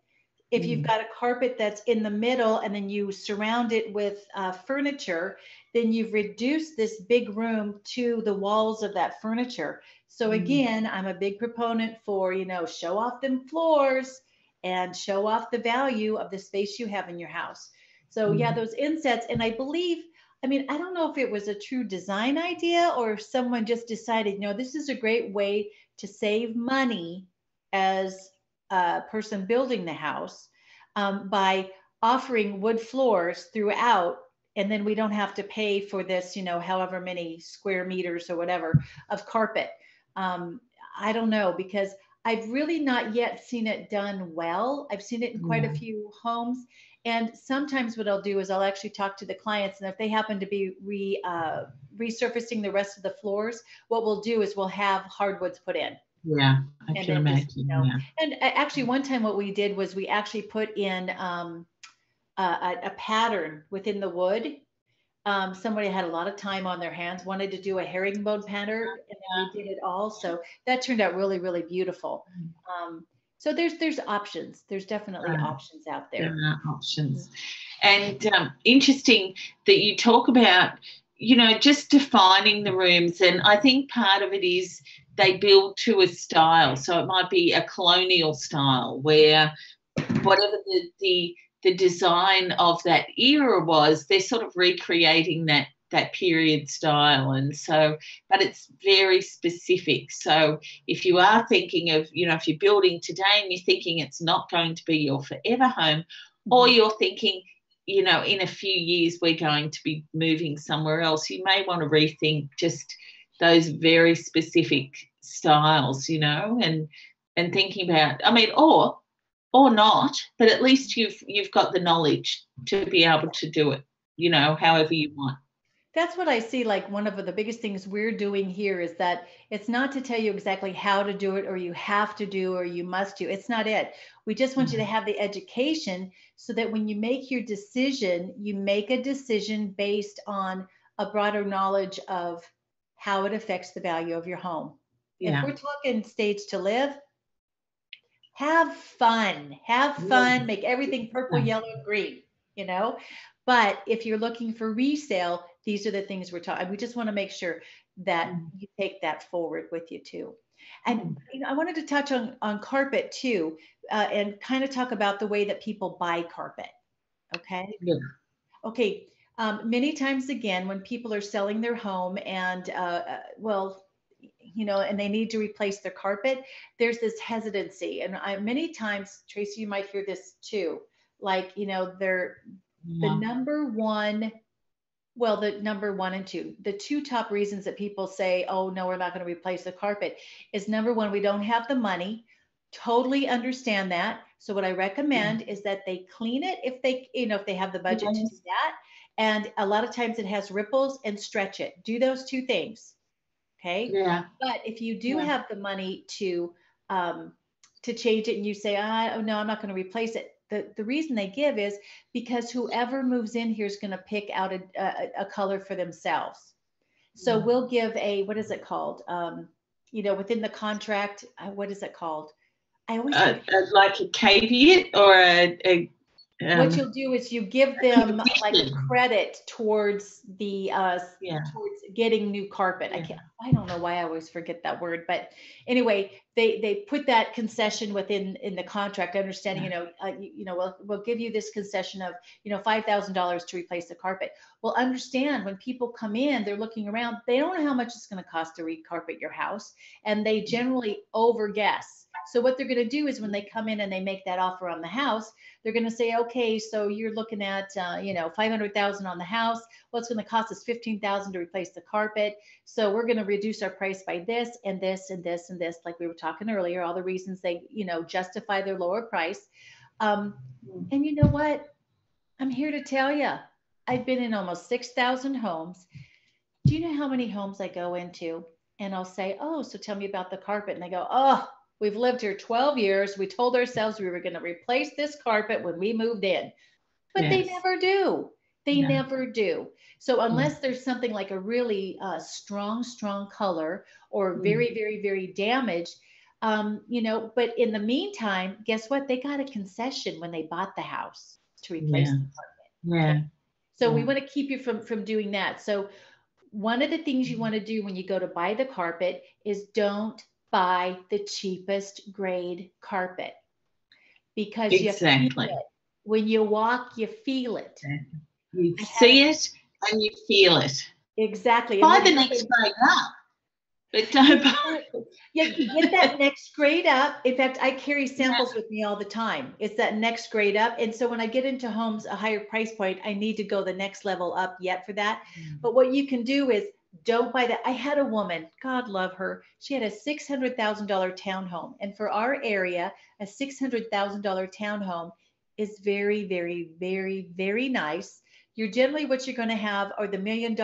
If you've got a carpet that's in the middle and then you surround it with furniture, then you've reduced this big room to the walls of that furniture. So again, I'm a big proponent for, show off them floors and show off the value of the space you have in your house. So yeah, those insets. And I believe, I don't know if it was a true design idea or if someone just decided, this is a great way to save money as a person building the house by offering wood floors throughout, and then we don't have to pay for this, however many square meters or whatever of carpet. I don't know, because I've really not yet seen it done well. I've seen it in quite a few homes. And sometimes what I'll do is I'll actually talk to the clients, and if they happen to be resurfacing the rest of the floors, what we'll do is we'll have hardwoods put in. Yeah, I can imagine. And actually, one time what we did was we actually put in a pattern within the wood Somebody had a lot of time on their hands, wanted to do a herringbone pattern, and then we did it all. So that turned out really, really beautiful. So there's options. There's definitely options out there. There are options. And interesting that you talk about, just defining the rooms. And I think part of it is they build to a style. So it might be a colonial style where whatever the design of that era was, they're sort of recreating that period style. And so, but it's very specific. So if you are thinking of, if you're building today and you're thinking it's not going to be your forever home, or you're thinking, in a few years we're going to be moving somewhere else, you may want to rethink just those very specific styles, and thinking about, or not, but at least you've got the knowledge to be able to do it, however you want. That's what I see. Like one of the biggest things we're doing here is that it's not to tell you exactly how to do it, or you have to do, or you must do. It's not it. We just want you to have the education so that when you make your decision, you make a decision based on a broader knowledge of how it affects the value of your home. Yeah. If we're talking stage to live, have fun, make everything purple, yellow, and green, But if you're looking for resale, these are the things we're talking. We just want to make sure that you take that forward with you too. And I wanted to touch on carpet too, and kind of talk about the way that people buy carpet. Okay. Yeah. Okay. Many times again, when people are selling their home and and they need to replace their carpet, there's this hesitancy. And many times, Tracey, you might hear this too. Like, they're the number one and two, the two top reasons that people say, oh no, we're not going to replace the carpet is number one, we don't have the money. Totally understand that. So what I recommend is that they clean it if they have the budget to do that. And a lot of times it has ripples, and stretch it. Do those two things. Okay. Yeah. But if you do have the money to change it and you say, oh no, I'm not going to replace it. The reason they give is because whoever moves in here is going to pick out a color for themselves. So we'll give what is it called? Within the contract, what is it called? I always like a caveat or a what you'll do is you give them like a credit towards the towards getting new carpet. I don't know why I always forget that word, but anyway, they put that concession in the contract, understanding, we'll give you this concession of, $5,000 to replace the carpet. Well, understand when people come in, they're looking around, they don't know how much it's going to cost to recarpet your house, and they generally overguess. So what they're going to do is when they come in and they make that offer on the house, they're going to say, okay, so you're looking at, $500,000 on the house. Well, it's going to cost us $15,000 to replace the carpet. So we're going to reduce our price by this and this and this and this, like we were talking earlier, all the reasons they, justify their lower price. And you know what? I'm here to tell you, I've been in almost 6,000 homes. Do you know how many homes I go into and I'll say, oh, so tell me about the carpet. And they go, oh, we've lived here 12 years. We told ourselves we were going to replace this carpet when we moved in, but they never do. They never do. So unless there's something like a really strong color or very, very, very damaged, but in the meantime, guess what? They got a concession when they bought the house to replace the carpet. Yeah. Okay? So we want to keep you from doing that. So one of the things you want to do when you go to buy the carpet is don't buy the cheapest grade carpet, because you feel it. When you walk, you feel it. You see it and you feel it. Exactly. Buy the next grade up. But don't buy. Yeah, get that next grade up. In fact, I carry samples with me all the time. It's that next grade up. And so when I get into homes, a higher price point, I need to go the next level up yet for that. But what you can do is don't buy that. I had a woman, God love her. She had a $600,000 townhome. And for our area, a $600,000 townhome is very, very, very, very nice. You're generally what you're going to have are the $1 million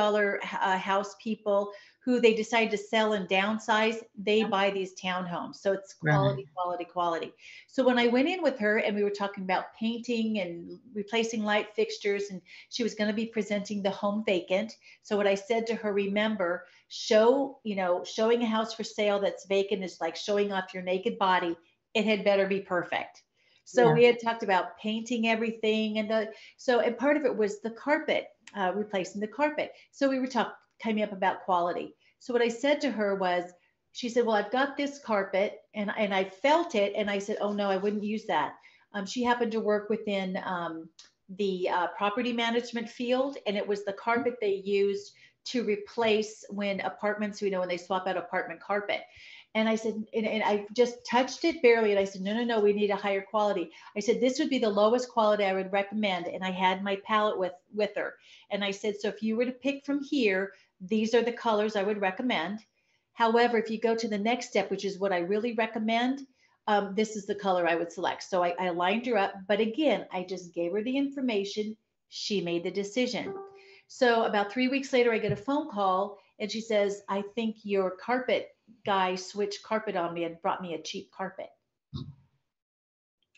house people who they decide to sell and downsize, they buy these townhomes. So it's quality, quality, quality. So when I went in with her and we were talking about painting and replacing light fixtures, and she was going to be presenting the home vacant. So what I said to her, remember, showing a house for sale that's vacant is like showing off your naked body. It had better be perfect. So we had talked about painting everything, and part of it was the carpet, replacing the carpet. So we were coming up about quality. So what I said to her was, she said, well, I've got this carpet and I felt it. And I said, oh no, I wouldn't use that. She happened to work within the property management field, and it was the carpet they used to replace when apartments, when they swap out apartment carpet. And I said, and I just touched it barely. And I said, no, we need a higher quality. I said, this would be the lowest quality I would recommend. And I had my palette with her. And I said, so if you were to pick from here, these are the colors I would recommend. However, if you go to the next step, which is what I really recommend, this is the color I would select. So I lined her up. But again, I just gave her the information. She made the decision. So about 3 weeks later, I get a phone call and she says, I think your carpet guy switched carpet on me and brought me a cheap carpet.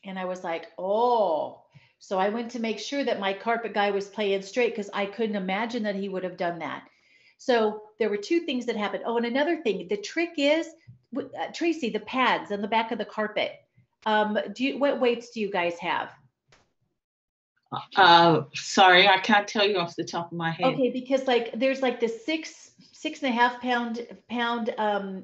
And I was like, oh. So I went to make sure that my carpet guy was playing straight, because I couldn't imagine that he would have done that. So there were two things that happened. Oh, and another thing, the trick is, Tracey, the pads on the back of the carpet. What weights do you guys have? Sorry, I can't tell you off the top of my head. Okay, because there's the 6.5 pound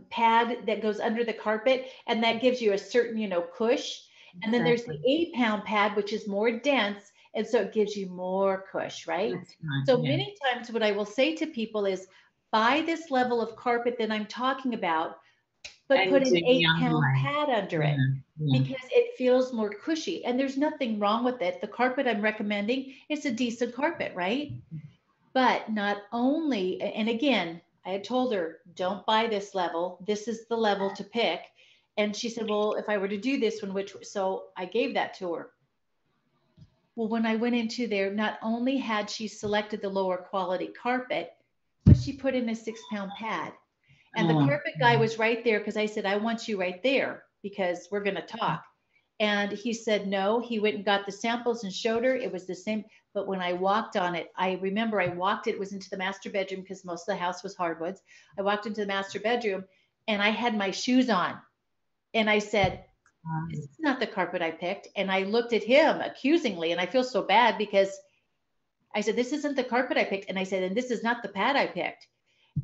pad that goes under the carpet, and that gives you a certain push. And then there's the 8 pound pad, which is more dense, and so it gives you more push, right? So many times what I will say to people is, buy this level of carpet that I'm talking about, but put an 8 pound pad under it, because it feels more cushy. And there's nothing wrong with it. The carpet I'm recommending is a decent carpet, right? But not only, and again, I had told her, don't buy this level. This is the level to pick. And she said, well, if I were to do this one, so I gave that to her. Well, when I went into there, not only had she selected the lower quality carpet, but she put in a 6 pound pad. And the carpet guy was right there, because I said, I want you right there because we're going to talk. And he said, no. He went and got the samples and showed her. It was the same. But when I walked on it, I remember it was into the master bedroom, because most of the house was hardwoods. I walked into the master bedroom and I had my shoes on. And I said, this is not the carpet I picked. And I looked at him accusingly, and I feel so bad, because I said, this isn't the carpet I picked. And I said, and this is not the pad I picked.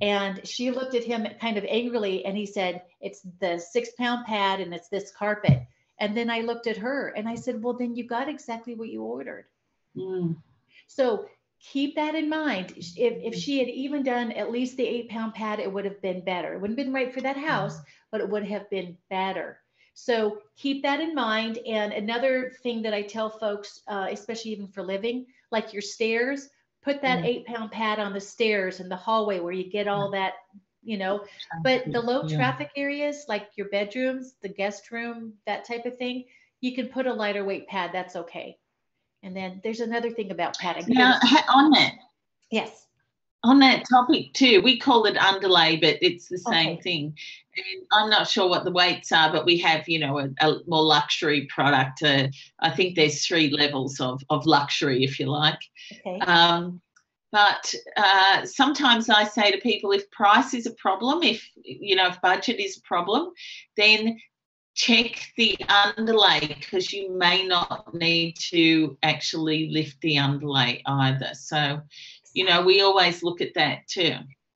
And she looked at him kind of angrily, and he said, it's the 6 pound pad and it's this carpet. And then I looked at her and I said, well, then you got exactly what you ordered. So keep that in mind. If she had even done at least the 8 pound pad, it would have been better. It wouldn't have been right for that house, but it would have been better. So keep that in mind. And another thing that I tell folks, especially even for living, like your stairs, put that 8 pound pad on the stairs in the hallway where you get all that, but the low traffic areas, like your bedrooms, the guest room, that type of thing, you can put a lighter weight pad. That's okay. And then there's another thing about padding. Now, on that. Yes. On that topic too, we call it underlay, but it's the same thing. And I'm not sure what the weights are, but we have, a more luxury product. I think there's 3 levels of luxury, if you like. Okay. But sometimes I say to people, if price is a problem, if budget is a problem, then check the underlay, because you may not need to actually lift the underlay either. So, we always look at that too.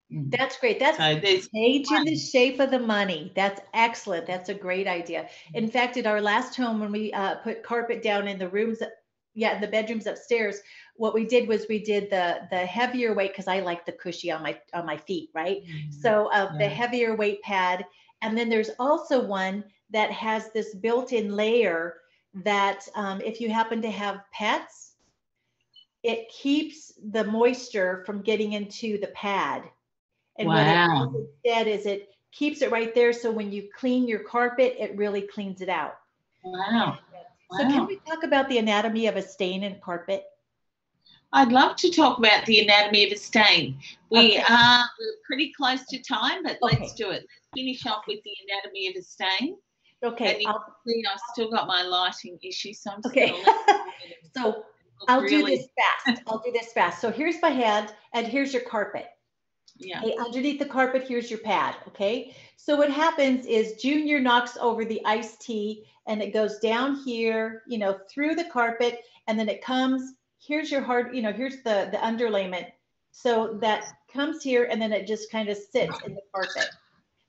That's great. That's changing the shape of the money. That's excellent. That's a great idea. In fact, at our last home, when we put carpet down in the rooms, in the bedrooms upstairs, what we did was we did the heavier weight, because I like the cushy on my feet, right? So the heavier weight pad, and then there's also one that has this built-in layer that if you happen to have pets, it keeps the moisture from getting into the pad. And what it does instead is it keeps it right there. So when you clean your carpet, it really cleans it out. Wow. So can we talk about the anatomy of a stain in carpet? I'd love to talk about the anatomy of a stain. We're pretty close to time, but let's do it. Let's finish off with the anatomy of a stain. Okay. And you can see I've still got my lighting issue, so I'm just So I'll do this fast. I'll do this fast. So here's my head, and here's your carpet. Yeah. Okay, underneath the carpet, here's your pad. Okay. So what happens is Junior knocks over the iced tea, and it goes down here, you know, through the carpet, and then it comes. Here's your hard, you know, here's the underlayment. So that comes here, and then it just kind of sits in the carpet.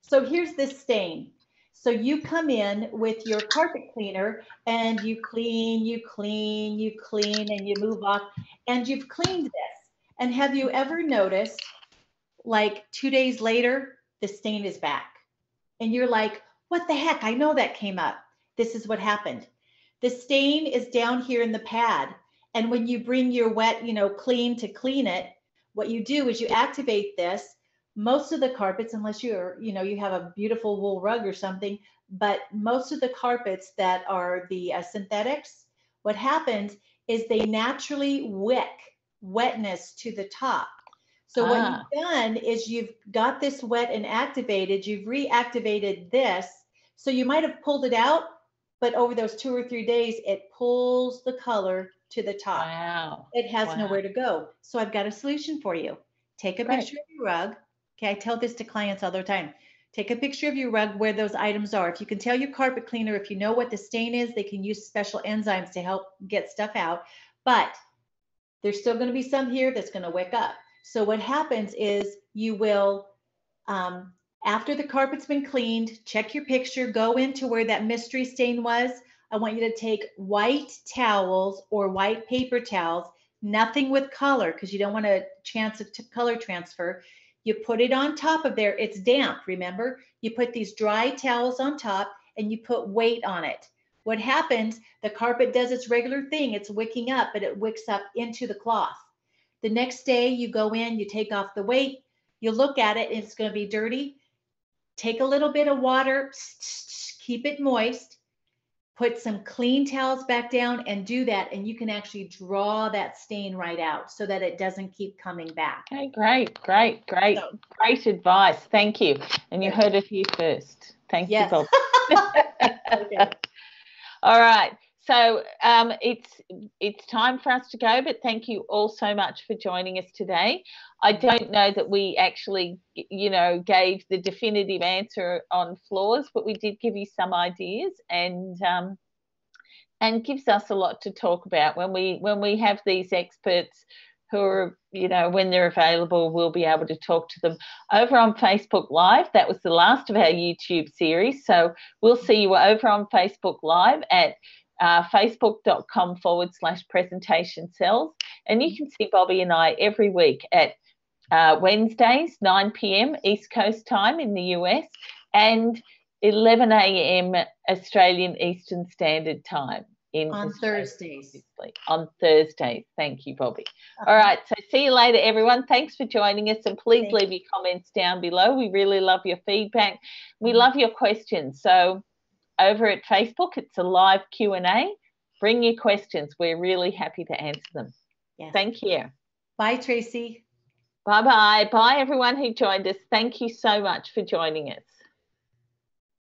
So here's this stain. So you come in with your carpet cleaner and you clean, you clean, you clean, and you move off, and you've cleaned this. And have you ever noticed, like 2 days later, the stain is back? And you're like, what the heck? I know that came up. This is what happened. The stain is down here in the pad. And when you bring your wet, you know, clean to clean it, what you do is you activate this. Most of the carpets, unless you're, you know, you have a beautiful wool rug or something, but most of the carpets that are the synthetics, what happens is they naturally wick wetness to the top. So what you've done is you've got this wet and activated, you've reactivated this. So you might have pulled it out, but over those 2 or 3 days, it pulls the color to the top. Wow. It has nowhere to go. So I've got a solution for you. Take a picture of your rug. Okay, I tell this to clients all the time. Take a picture of your rug where those items are. If you can tell your carpet cleaner, if you know what the stain is, they can use special enzymes to help get stuff out. But there's still going to be some here that's going to wick up. So what happens is you will, after the carpet's been cleaned, check your picture, go into where that mystery stain was. I want you to take white towels or white paper towels, nothing with color, because you don't want a chance of color transfer. You put it on top of there. It's damp, remember? You put these dry towels on top and you put weight on it. What happens, the carpet does its regular thing. It's wicking up, but it wicks up into the cloth. The next day you go in, you take off the weight, you look at it, and it's going to be dirty. Take a little bit of water, keep it moist, put some clean towels back down and do that. And you can actually draw that stain right out so that it doesn't keep coming back. Okay, great advice. Thank you. And you heard it here first. Thank you, Bob. Okay. All right. So it's time for us to go, but thank you all so much for joining us today. I don't know that we actually, you know, gave the definitive answer on floors, but we did give you some ideas, and gives us a lot to talk about. When we have these experts who are, you know, when they're available, we'll be able to talk to them over on Facebook Live. That was the last of our YouTube series. So we'll see you over on Facebook Live at facebook.com/presentation cells. And you can see Bobbie and I every week at Wednesdays, 9 p.m. East Coast time in the US, and 11 a.m. Australian Eastern Standard Time on Thursdays. On Thursdays. Thank you, Bobbie. All right. So see you later, everyone. Thanks for joining us. And please leave your comments down below. We really love your feedback. We love your questions. So over at Facebook, it's a live Q&A. Bring your questions. We're really happy to answer them. Yes. Thank you. Bye, Tracey. Bye-bye. Bye, everyone who joined us. Thank you so much for joining us.